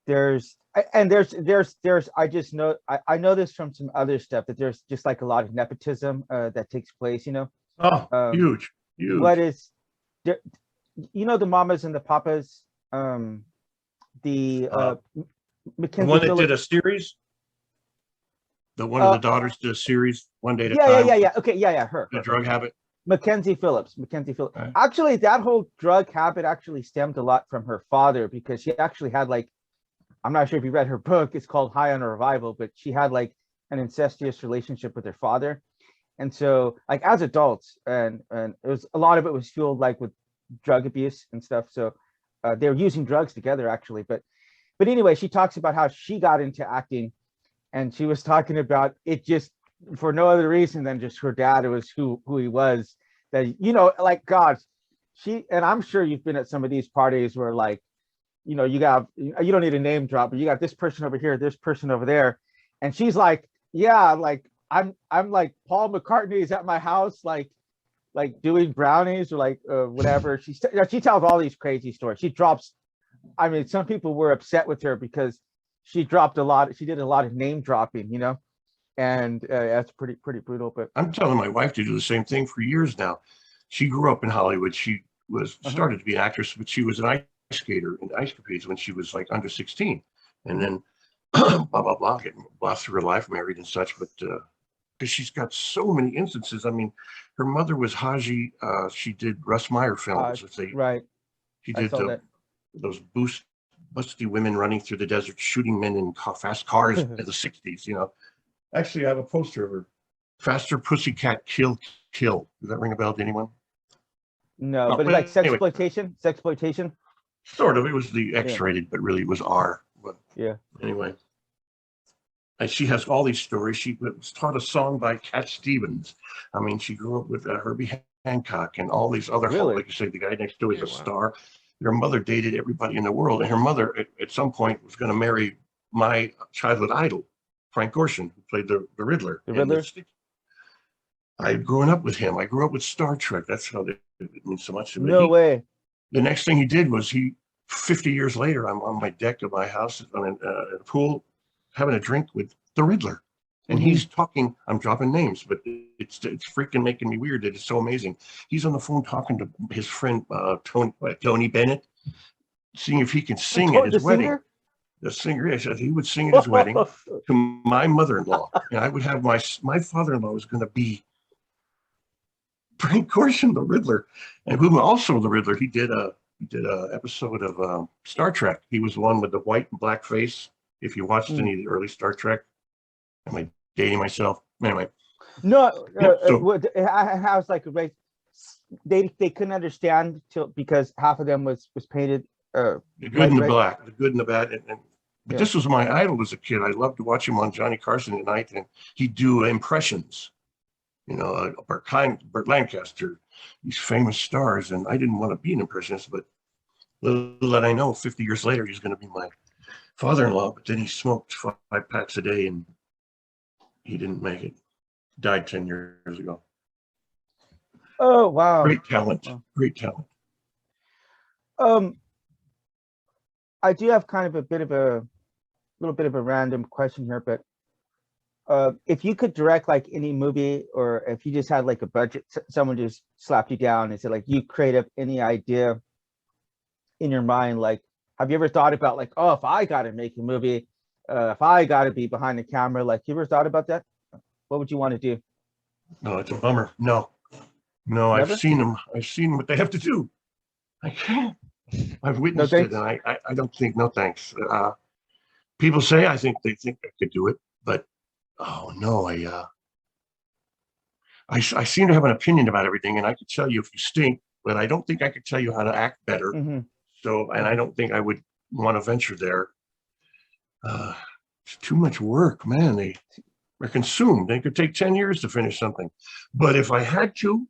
there's I just know, I know this from some other stuff, that there's just like a lot of nepotism that takes place, you know. Oh, huge. What is there, you know, the mamas and the papas, the Mackenzie one that Phillips. did a series, the one of the daughters did a series, One Day at a Time. Okay, her. The drug habit. Mackenzie Phillips. Right. Actually, that whole drug habit actually stemmed a lot from her father, because she actually had like, I'm not sure if you read her book, it's called High on a Revival, but she had like an incestuous relationship with her father. And so like as adults, and it was a lot of it was fueled like with drug abuse and stuff. So they were using drugs together actually. But anyway, she talks about how she got into acting, and she was talking about it just for no other reason than just her dad. It was who he was. That, you know, like God, and I'm sure you've been at some of these parties where like, you know, you don't need a name drop, but you got this person over here, this person over there. And she's like, yeah, like I'm like Paul McCartney is at my house, like doing brownies or like whatever. She tells all these crazy stories. She drops, I mean, some people were upset with her because she did a lot of name dropping, you know, and that's pretty brutal. But I'm telling my wife to do the same thing for years now. She grew up in Hollywood. She was started to be an actress, but she was an ice skater in ice capades when she was like under 16, and then blah blah blah, getting lost through her life, married and such. But because she's got so many instances. I mean, her mother was Haji. She did Russ Meyer films. Right. She did those busty women running through the desert, shooting men in fast cars in the 60s. You know, actually, I have a poster of her. Faster Pussycat Kill Kill. Does that ring a bell to anyone? No, Oh, but it's like anyway. sexploitation. Sort of. It was the X-rated, but really it was R. But yeah. Anyway, and she has all these stories. She was taught a song by Cat Stevens. I mean, she grew up with Herbie Hancock and all these other, like you say, the guy next door is a star. Her mother dated everybody in the world, and her mother at some point was going to marry my childhood idol, Frank Gorshin, who played the Riddler. The Riddler. I grew up with him. I grew up with Star Trek. That's how it means so much to me. No way. The next thing he did was 50 years later, I'm on my deck of my house in a pool having a drink with the Riddler. And he's talking, I'm dropping names, but it's freaking making me weird. It's so amazing. He's on the phone talking to his friend, Tony Bennett, seeing if he can sing at his wedding. Singer? The singer, yes, he would sing at his wedding to my mother-in-law. And I would have my father-in-law was going to be Frank Gorshin, the Riddler, and whom also the Riddler. He did a episode of Star Trek. He was the one with the white and black face. If you watched any of the early Star Trek, am I dating myself? Anyway, no. I was like, they couldn't understand because half of them was painted. The good and the black, the good and the bad, but this was my idol as a kid. I loved to watch him on Johnny Carson at night, and he'd do impressions. You know, Burt Lancaster, these famous stars, and I didn't want to be an impressionist, but little did I know, 50 years later, he's going to be my father-in-law. But then he smoked 5 packs a day, and he didn't make it. Died 10 years ago. Oh wow! Great talent, great talent. I do have kind of a little bit of a random question here, but if you could direct like any movie, or if you just had like a budget, someone just slapped you down and said like, you create up any idea in your mind, like have you ever thought about like, oh, if I got to make a movie, if I got to be behind the camera, like you ever thought about that? What would you want to do? No, it's a bummer. No, Never? I've seen them. I've seen what they have to do. I can't. I've witnessed it, and I don't think, no thanks. People say they think I could do it, but oh no, I seem to have an opinion about everything, and I could tell you if you stink, but I don't think I could tell you how to act better. So, and I don't think I would want to venture there. It's too much work, man. They're consumed. They could take 10 years to finish something. But if I had to,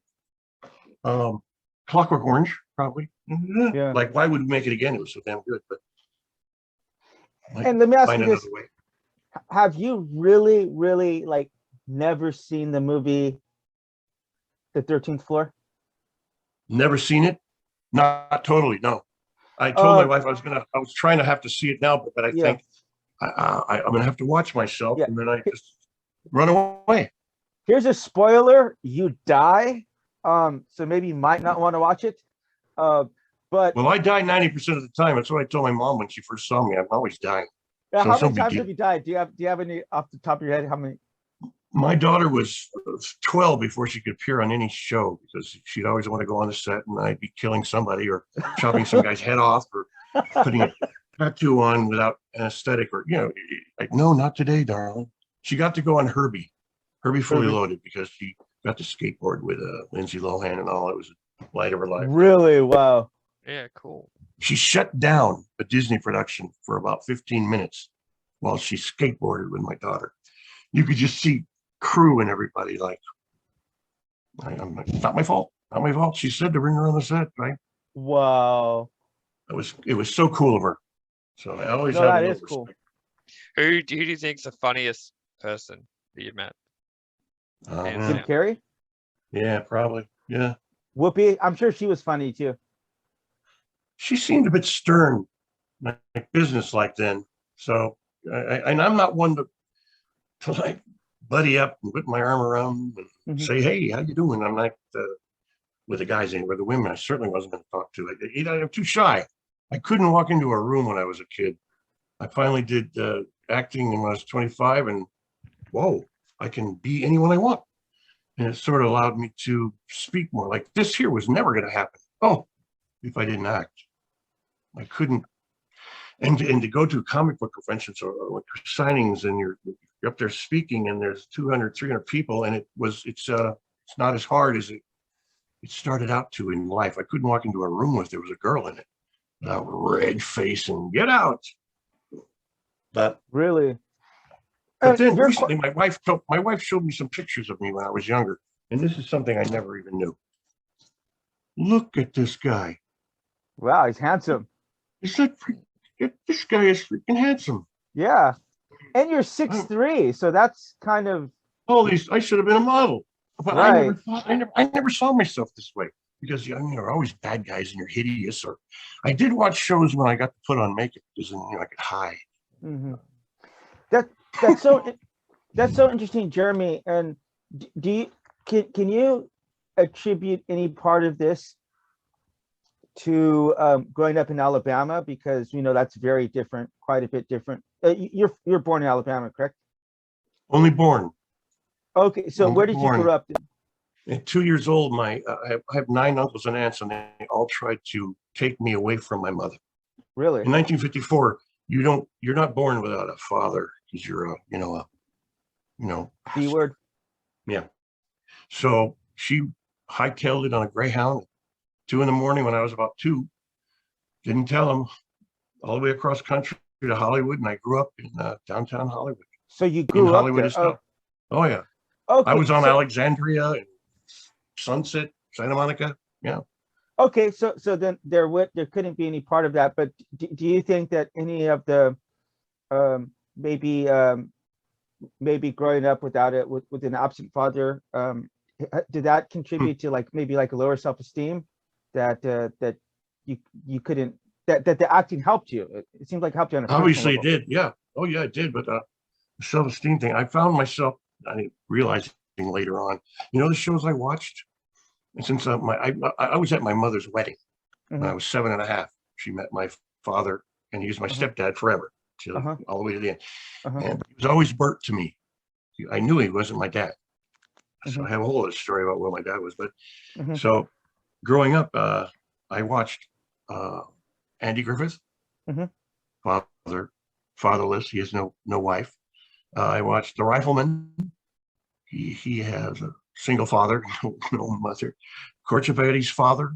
Clockwork Orange, probably. Yeah. Like, why would we make it again? It was so damn good. But and let me ask you this: have you really like never seen the movie The 13th Floor? Never seen it? Not totally. No. I told my wife I was trying to have to see it now, but I think I'm gonna have to watch myself, and then I just run away. Here's a spoiler: you die. So maybe you might not want to watch it. But I die 90% of the time. That's what I told my mom when she first saw me. I'm always dying. Yeah, so how many times have you died? Do you have any off the top of your head? How many? My daughter was 12 before she could appear on any show, because she'd always want to go on the set, and I'd be killing somebody or chopping some guy's head off or putting a tattoo on without anesthetic, or like, no, not today, darling. She got to go on Herbie Fully Loaded, because she got to skateboard with Lindsay Lohan and all. It was a light of her life. Really? Wow. Yeah, cool. She shut down a Disney production for about 15 minutes while she skateboarded with my daughter. You could just see crew and everybody like, I'm like, not my fault. Not my fault. She said to bring her on the set, right? Wow. It was so cool of her. So I always No, have that a is little cool. respect. Who do you think's the funniest person that you've met? Hands Jim down. Carrey? Yeah, probably. Yeah. Whoopi? I'm sure she was funny too. She seemed a bit stern, like business-like then. So, and I'm not one to like buddy up and put my arm around and Mhm. say, "Hey, how you doing?" I'm like with the guys and with the women. I certainly wasn't going to talk to. I'm too shy. I couldn't walk into a room when I was a kid. I finally did acting when I was 25, and whoa, I can be anyone I want. And it sort of allowed me to speak more. Like this here was never going to happen. Oh, if I didn't act, I couldn't. And to go to comic book conventions or signings, and you're up there speaking, and there's 200, 300 people, and it's not as hard as it started out to in life. I couldn't walk into a room if there was a girl in it without red face and get out. But Really? then You're recently, my wife showed me some pictures of me when I was younger, and this is something I never even knew. Look at this guy. wow, he's handsome. Is that this guy is freaking handsome? Yeah. And you're 6'3", so that's kind of All these, I should have been a model, but right. I never saw myself this way because there are always bad guys and you're hideous. Or I did watch shows when I got to put on makeup because I could hide. Mhm. That's so that's so interesting, Jeremy. And do you can you attribute any part of this to growing up in Alabama, because that's very different, quite a bit different. You're born in Alabama, correct? Only born. Okay, so Only where did you born. grow up then? At 2 years old, I have 9 uncles and aunts, and they all tried to take me away from my mother. Really? In 1954, you're not born without a father because you're B word? yeah. So she hightailed it on a greyhound, 2 in the morning when I was about 2. Didn't tell him, all the way across country to Hollywood, and I grew up in downtown Hollywood. So you In grew up Hollywood there? itself. Oh yeah. I Okay, was on so Alexandria and Sunset, Santa Monica. Yeah. okay, so then there couldn't be any part of that. But do you think that any of the um, maybe maybe growing up without it with an absent father, did that contribute to maybe a lower self-esteem that that you couldn't, that the acting helped you? It seems like it helped you on a personal Obviously it level. did. Yeah. Oh yeah, it did. But the self-esteem thing, I found myself, realizing later on, the shows I watched. And since I was at my mother's wedding when I was 7.5, she met my father, and he was my stepdad forever, all the way to the end. And he was always Bert to me. I knew he wasn't my dad. So I have a whole other story about what my dad was. But so growing up, I watched Andy Griffith, fatherless. He has no wife. I watched The Rifleman. He has a single father, no mother. Corchopetti's father.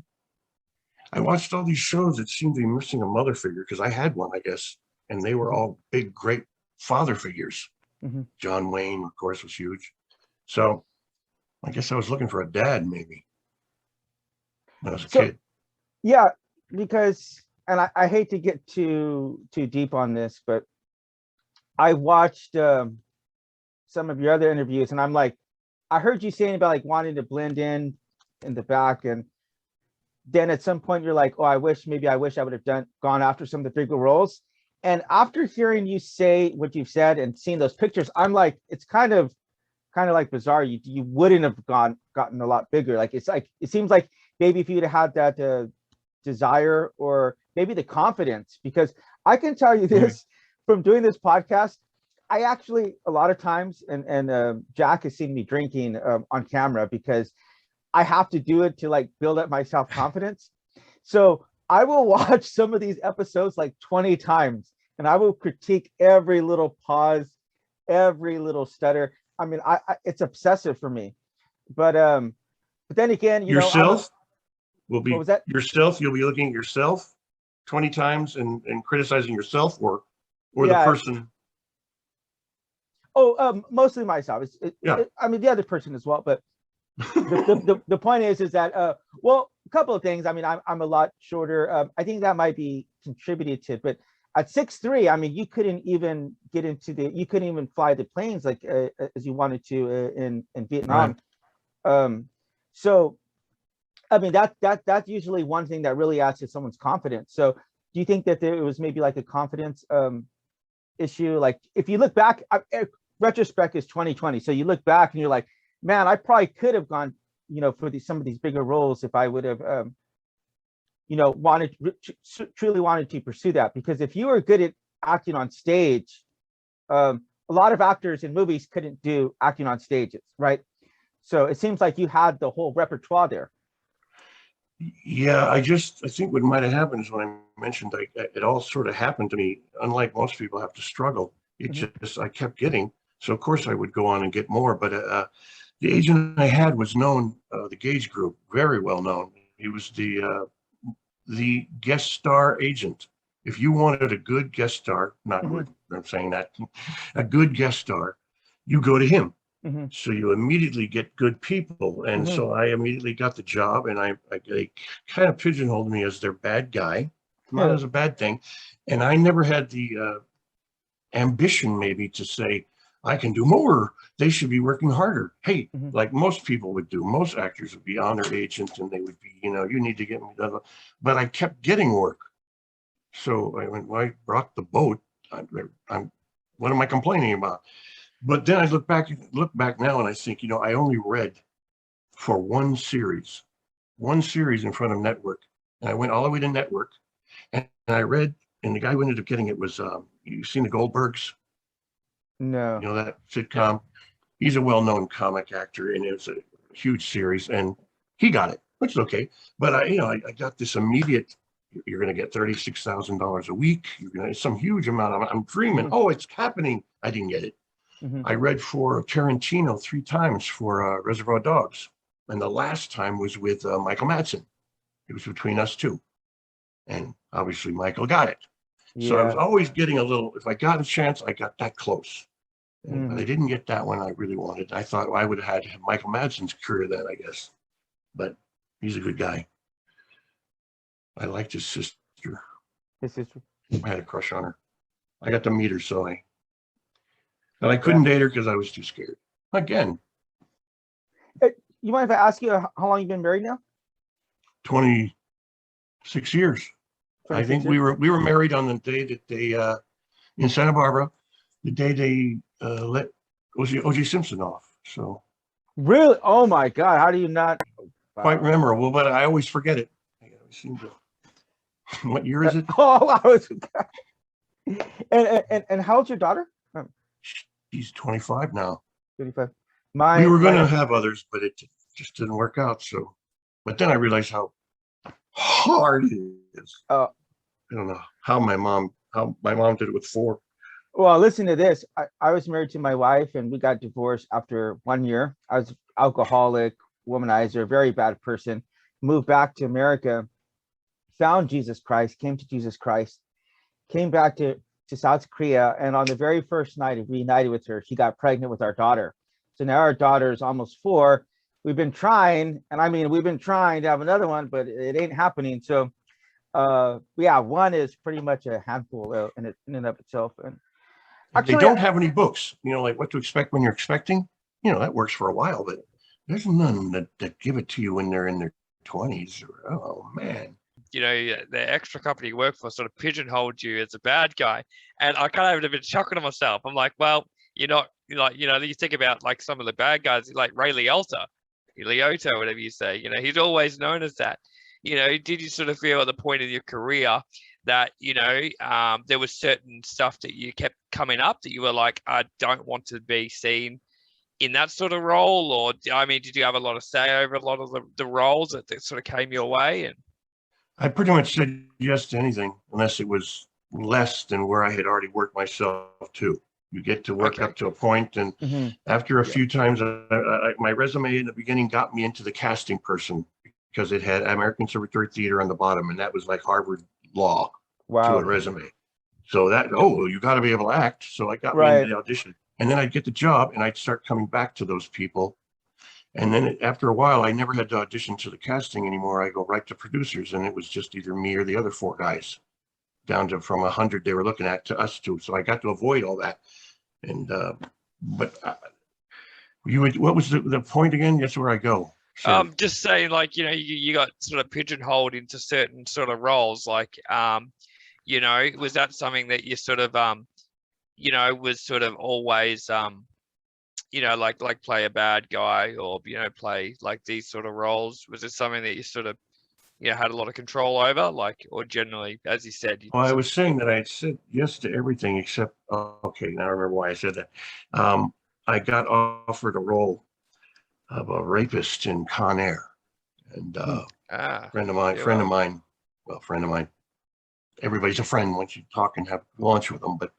I watched all these shows that seemed to be missing a mother figure because I had one, I guess, and they were all big, great father figures. John Wayne, of course, was huge. So I guess I was looking for a dad, maybe, when I was a kid. Yeah, because, and I hate to get too deep on this, but I watched some of your other interviews, and I'm like, I heard you saying about wanting to blend in the back, and then at some point you're like, oh, I wish I would have gone after some of the bigger roles. And after hearing you say what you've said and seeing those pictures, I'm like, it's kind of like bizarre. You wouldn't have gotten a lot bigger. Like it seems like maybe if you'd have had that desire, or maybe the confidence, because I can tell you this from doing this podcast. I actually, a lot of times, and Jack has seen me drinking on camera because I have to do it to build up my self-confidence. So I will watch some of these episodes 20 times, and I will critique every little pause, every little stutter. I mean, it's obsessive for me. but then again, you know, Yourself will what be was that? yourself. You'll be looking at yourself 20 times and criticizing yourself or the Yeah. person. Oh, mostly myself. Yeah. I mean, the other person as well, but the point is that well, a couple of things. I mean, I'm a lot shorter. I think that might be contributed to, but at 6'3", I mean, you couldn't even you couldn't even fly the planes like as you wanted to in Vietnam. Right. So I mean, that's usually one thing that really adds to someone's confidence. So do you think that there was maybe like a confidence issue? Like if you look back, retrospect is 2020. So you look back and you're like, man, I probably could have gone, you know, for some of these bigger roles if I would have, you know, truly wanted to pursue that. Because if you were good at acting on stage, a lot of actors in movies couldn't do acting on stages, right? So it seems like you had the whole repertoire there. Yeah, I think what might have happened is when I mentioned it all sort of happened to me. Unlike most people have to struggle, it just I kept getting. So of course I would go on and get more. But the agent I had was known, the Gage Group, very well known. He was the guest star agent. If you wanted a good guest star, not good, I'm saying that, a good guest star, you go to him. So you immediately get good people. And so I immediately got the job, and they kind of pigeonholed me as their bad guy, not as a bad thing. And I never had the ambition maybe to say, I can do more. They should be working harder. Hey, like most people would do, most actors would be honor agents and they would be, you know, you need to get me done. But I kept getting work. So I went, well, I brought the boat. What am I complaining about? But then I look back now and I think, you know, I only read for one series in front of network. And I went all the way to network and I read, and the guy who ended up getting it was, you've seen the Goldbergs? No. You know, that sitcom? He's a well-known comic actor and it was a huge series and he got it, which is okay. But I got this immediate, you're going to get $36,000 a week. You're going to some huge amount. I'm dreaming. Oh, it's happening. I didn't get it. I read for Tarantino 3 times for Reservoir Dogs. And the last time was with Michael Madsen. It was between us two. And obviously Michael got it. Yeah. So I was always getting a little, if I got a chance, I got that close. But I didn't get that one I really wanted. I thought I would have had Michael Madsen's career then, I guess. But he's a good guy. I liked his sister. His sister? I had a crush on her. I got to meet her, so I couldn't date her because I was too scared. Again. You mind if I ask you how long you've been married now? 26 years. 26 I think years? we were married on the day that they in Santa Barbara, the day they let O.J. Simpson off. So really? Oh my God! How do you not quite memorable? But I always forget it. I always seem to. What year is it? Oh, I was. And how old's your daughter? She's 25 now. 25. We were going to have others, but it just didn't work out. So, but then I realized how hard it is. I don't know how my mom did it with 4. Well, listen to this. I was married to my wife and we got divorced after 1 year. I was alcoholic, womanizer, very bad person. Moved back to America, found Jesus Christ, came to Jesus Christ, came back to South Korea. And on the very first night of reunited with her, she got pregnant with our daughter. So now our daughter is almost 4. We've been trying, and I mean, we've been trying to have another one, but it ain't happening. So yeah, 1 is pretty much a handful in and of itself. And actually, they don't have any books, you know, like what to expect when you're expecting, you know, that works for a while, but there's none that give it to you when they're in their 20s. Oh man. You know, the extra company you work for sort of pigeonholed you as a bad guy. And I kind of have been chuckling to myself. I'm like, well, you're not, like, you know, you think about like some of the bad guys, like Ray Liotta, whatever you say, you know, he's always known as that. You know, did you sort of feel at the point in your career that, you know, there was certain stuff that you kept coming up that you were like, I don't want to be seen in that sort of role? Or, I mean, did you have a lot of say over a lot of the roles that sort of came your way? And I pretty much said yes to anything, unless it was less than where I had already worked myself too. You get to work Okay. up to a point, and Mhm. after a Yeah. few times, my resume in the beginning got me into the casting person because it had American Conservatory Theater on the bottom, and that was like Harvard law to a Wow. resume. So that, oh, you got to be able to act. So I got me into Right. the audition, and then I'd get the job, and I'd start coming back to those people. And then after a while, I never had to audition to the casting anymore. I go right to producers, and it was just either me or the other four guys, down to from 100 they were looking at to us two. So I got to avoid all that. And but you would, what was the point again? That's where I go. Sorry. Just saying, like, you got sort of pigeonholed into certain sort of roles, like, was that something that you sort of, was sort of always, like play a bad guy, or, play like these sort of roles? Was it something that you sort of, had a lot of control over, like, or generally, as you said? Well, I was saying that I had said yes to everything except, okay, now I remember why I said that. I got offered a role of a rapist in Con Air, and friend of mine, everybody's a friend once you talk and have lunch with them, but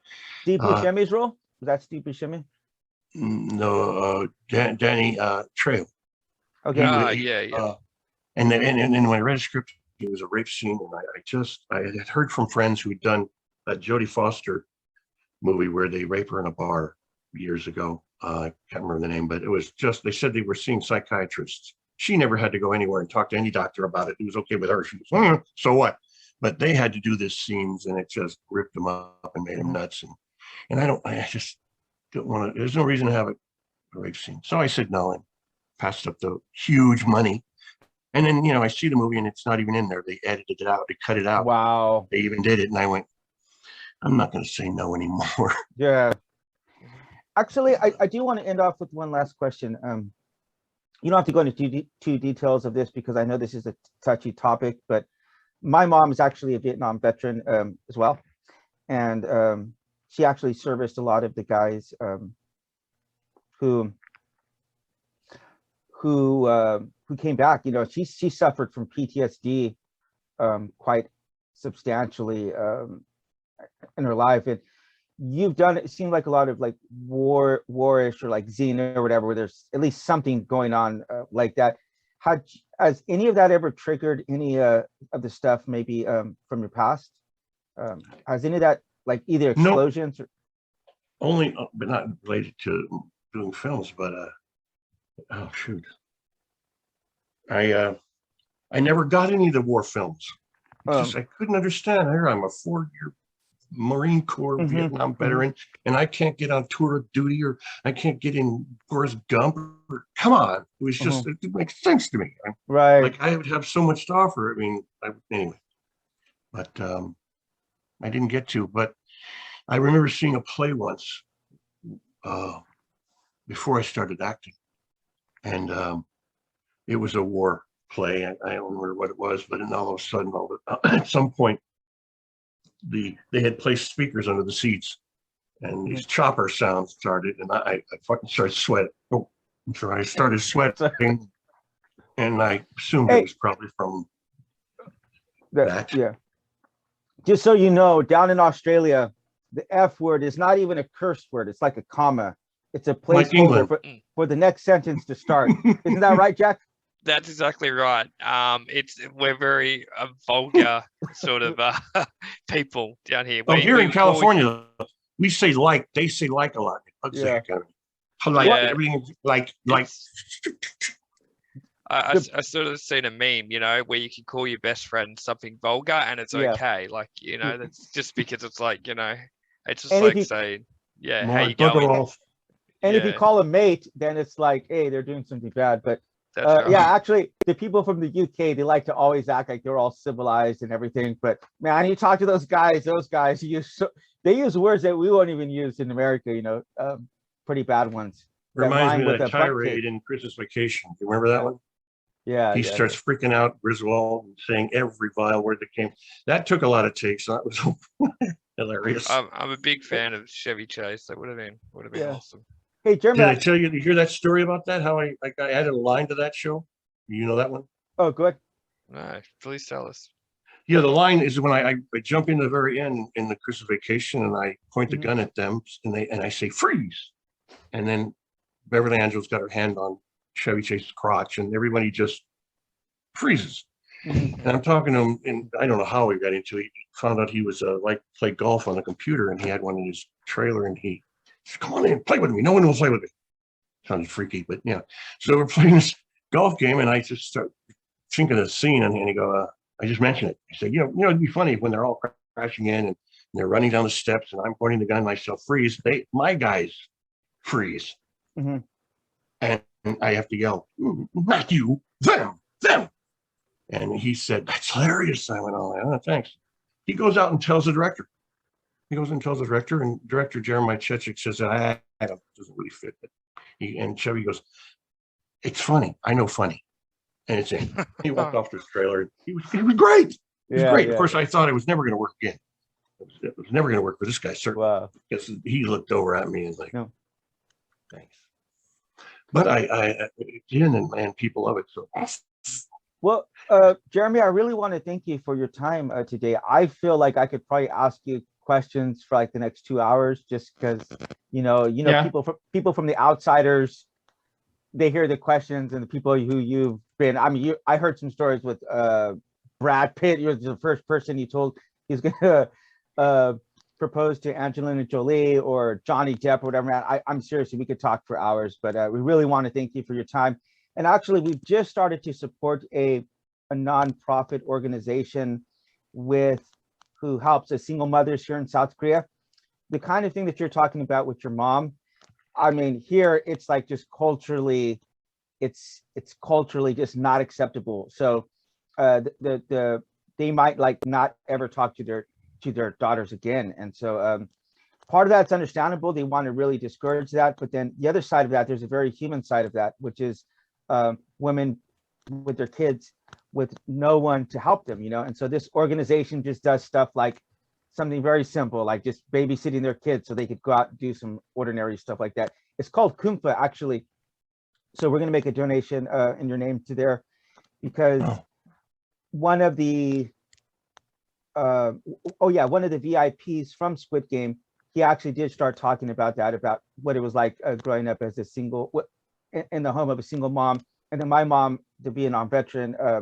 Steve Buscemi's role? Was that Steve Buscemi? no, Danny Trejo. Okay. Yeah. And then when I read a script, it was a rape scene, and I had heard from friends who had done that Jodie Foster movie where they rape her in a bar years ago. I can't remember the name, but it was just, they said they were seeing psychiatrists. She never had to go anywhere and talk to any doctor about it. It was okay with her. She was, so what? But they had to do this scenes, and it just ripped them up and made them nuts. And I just don't want to, there's no reason to have a rape scene. So I said no and passed up the huge money. And then, I see the movie and it's not even in there. They edited it out. They cut it out. Wow. They even did it. And I went, I'm not going to say no anymore. Yeah. Actually, I do want to end off with one last question. You don't have to go into too details of this because I know this is a touchy topic, but my mom is actually a Vietnam veteran as well. And she actually serviced a lot of the guys who came back. She suffered from PTSD quite substantially in her life. And you've done, it seemed like a lot of like warish or like Xena or whatever, where there's at least something going on like that. Has any of that ever triggered any of the stuff maybe from your past? Has any of that, like, either explosions or only, but not related to doing films, but oh shoot, I never got any of the war films. I couldn't understand. I'm a 4-year Marine Corps Vietnam veteran, and I can't get on tour of duty, or I can't get in Forrest Gump. Come on, it was just, it didn't make sense to me. right? Like, I would have so much to offer. I mean, anyway, but I didn't get to. But I remember seeing a play once before I started acting, and it was a war play. I don't remember what it was, but then all of a sudden, at some point, they had placed speakers under the seats, and these chopper sounds started, and I fucking started sweating. Oh, I'm sorry, I started sweating, and I assumed it was probably from that. Yeah. Just so you know, down in Australia, the F word is not even a curse word. It's like a comma. It's a placeholder for the next sentence to start. Isn't that right, Jack? That's exactly right. We're very vulgar sort of people down here. Oh, here in California, we say like. They say like a lot. Yeah. Everything like. I sort of seen a meme, where you can call your best friend something vulgar and it's okay. Like, that's just because it's like, it's just like saying, yeah, how you going? And if you call a mate, then it's like, hey, they're doing something bad. But right. yeah, actually, the people from the UK, they like to always act like they're all civilized and everything. But man, you talk to those guys they use words that we won't even use in America, pretty bad ones. Reminds me of that tirade in Christmas Vacation. You remember that one? Yeah. He starts freaking out, Griswold, saying every vile word that came. That took a lot of takes. So that was hilarious. I'm a big fan of Chevy Chase. That would have been awesome. Hey, Jeremy. Did I tell you? Did you hear that story about that? How I added a line to that show? You know that one? Oh, good. No, please tell us. Yeah, the line is when I jump in the very end in the Christmas Vacation and I point the Mhm. gun at them and I say freeze, and then Beverly Angela's got her hand on Chevy Chase's crotch and everybody just freezes. Mhm. And I'm talking to him, and I don't know how we got into it. He found out he was like played golf on the computer, and he had one in his trailer, and he said, "Come on in, play with me. No one will play with me." Sounds freaky, but yeah. So we're playing this golf game, and I just start thinking of the scene, and he go, I just mentioned it. He said, it'd be funny when they're all crashing in and they're running down the steps, and I'm pointing the gun myself, freeze. My guys freeze, Mhm. and I have to yell, "Not you, them." And he said, "That's hilarious." I went, "Oh, thanks." He goes out and tells the director. He goes and tells the director, and director Jeremiah Chechik says, "I don't, doesn't really fit." But and Chevy goes, "It's funny. I know funny." And it's in. He walked off to his trailer. He was great. It was Yeah, great. yeah. Of course, I thought it was never going to work again. It was never going to work for this guy, certainly. Wow. Because he looked over at me and like, No. "Thanks." But I did, and people love it. So Well, Jeremy, I really want to thank you for your time today. I feel like I could probably ask you questions for like the next 2 hours, just because Yeah. people from the outsiders, they hear the questions, and the people who you've been. I mean, I heard some stories with Brad Pitt. You're the first person you told he's gonna propose to Angelina Jolie or Johnny Depp or whatever. I'm serious. We could talk for hours, but we really want to thank you for your time. And actually, we've just started to support a nonprofit organization who helps single mothers here in South Korea. The kind of thing that you're talking about with your mom, I mean, here it's like just culturally, it's culturally just not acceptable. So they might like not ever talk to their daughters again. And so part of that's understandable. They want to really discourage that. But then the other side of that, there's a very human side of that, which is women with their kids with no one to help them, And so this organization just does stuff like something very simple, like just babysitting their kids so they could go out and do some ordinary stuff like that. It's called Kumfa, actually. So we're going to make a donation in your name to there, because one of the one of the VIPs from Squid Game, he actually did start talking about that, about what it was like growing up as a single in the home of a single mom. And then my mom, to be a non-veteran, I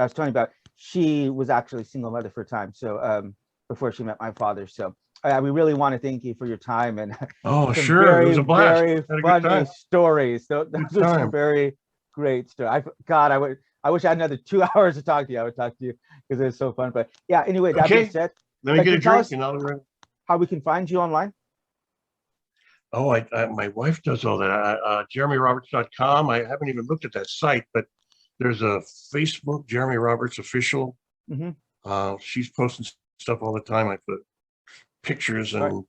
was telling you about, she was actually a single mother for a time. So before she met my father. So we really want to thank you for your time, and oh, some sure, very, it was a blast. very Had a good funny time. stories. Those Good are some time. very great stories. I wish I had another 2 hours to talk to you. I would talk to you because it's so fun. But yeah, anyway, that being Okay. said, Let me get a tell drink us and I'll. how we can find you online. Oh, my wife does all that. JeremyRoberts.com. I haven't even looked at that site, but there's a Facebook, Jeremy Roberts Official. Mhm. She's posting stuff all the time. I put pictures and Right.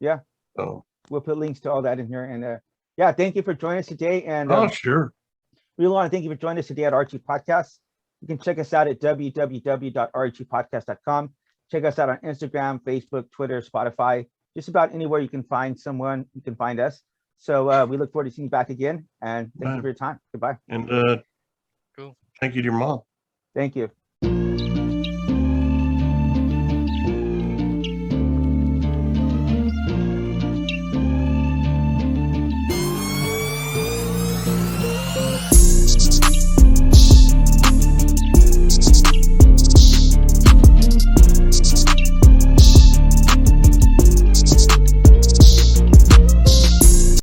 Yeah. Oh, We'll put links to all that in here. And yeah, thank you for joining us today. And sure. we want to thank you for joining us today at RG Podcast. You can check us out at www.rgpodcast.com. Check us out on Instagram, Facebook, Twitter, Spotify, just about anywhere you can find someone, you can find us. So we look forward to seeing you back again. And thank you for your time. Goodbye. And Cool. thank you to your mom. Thank you.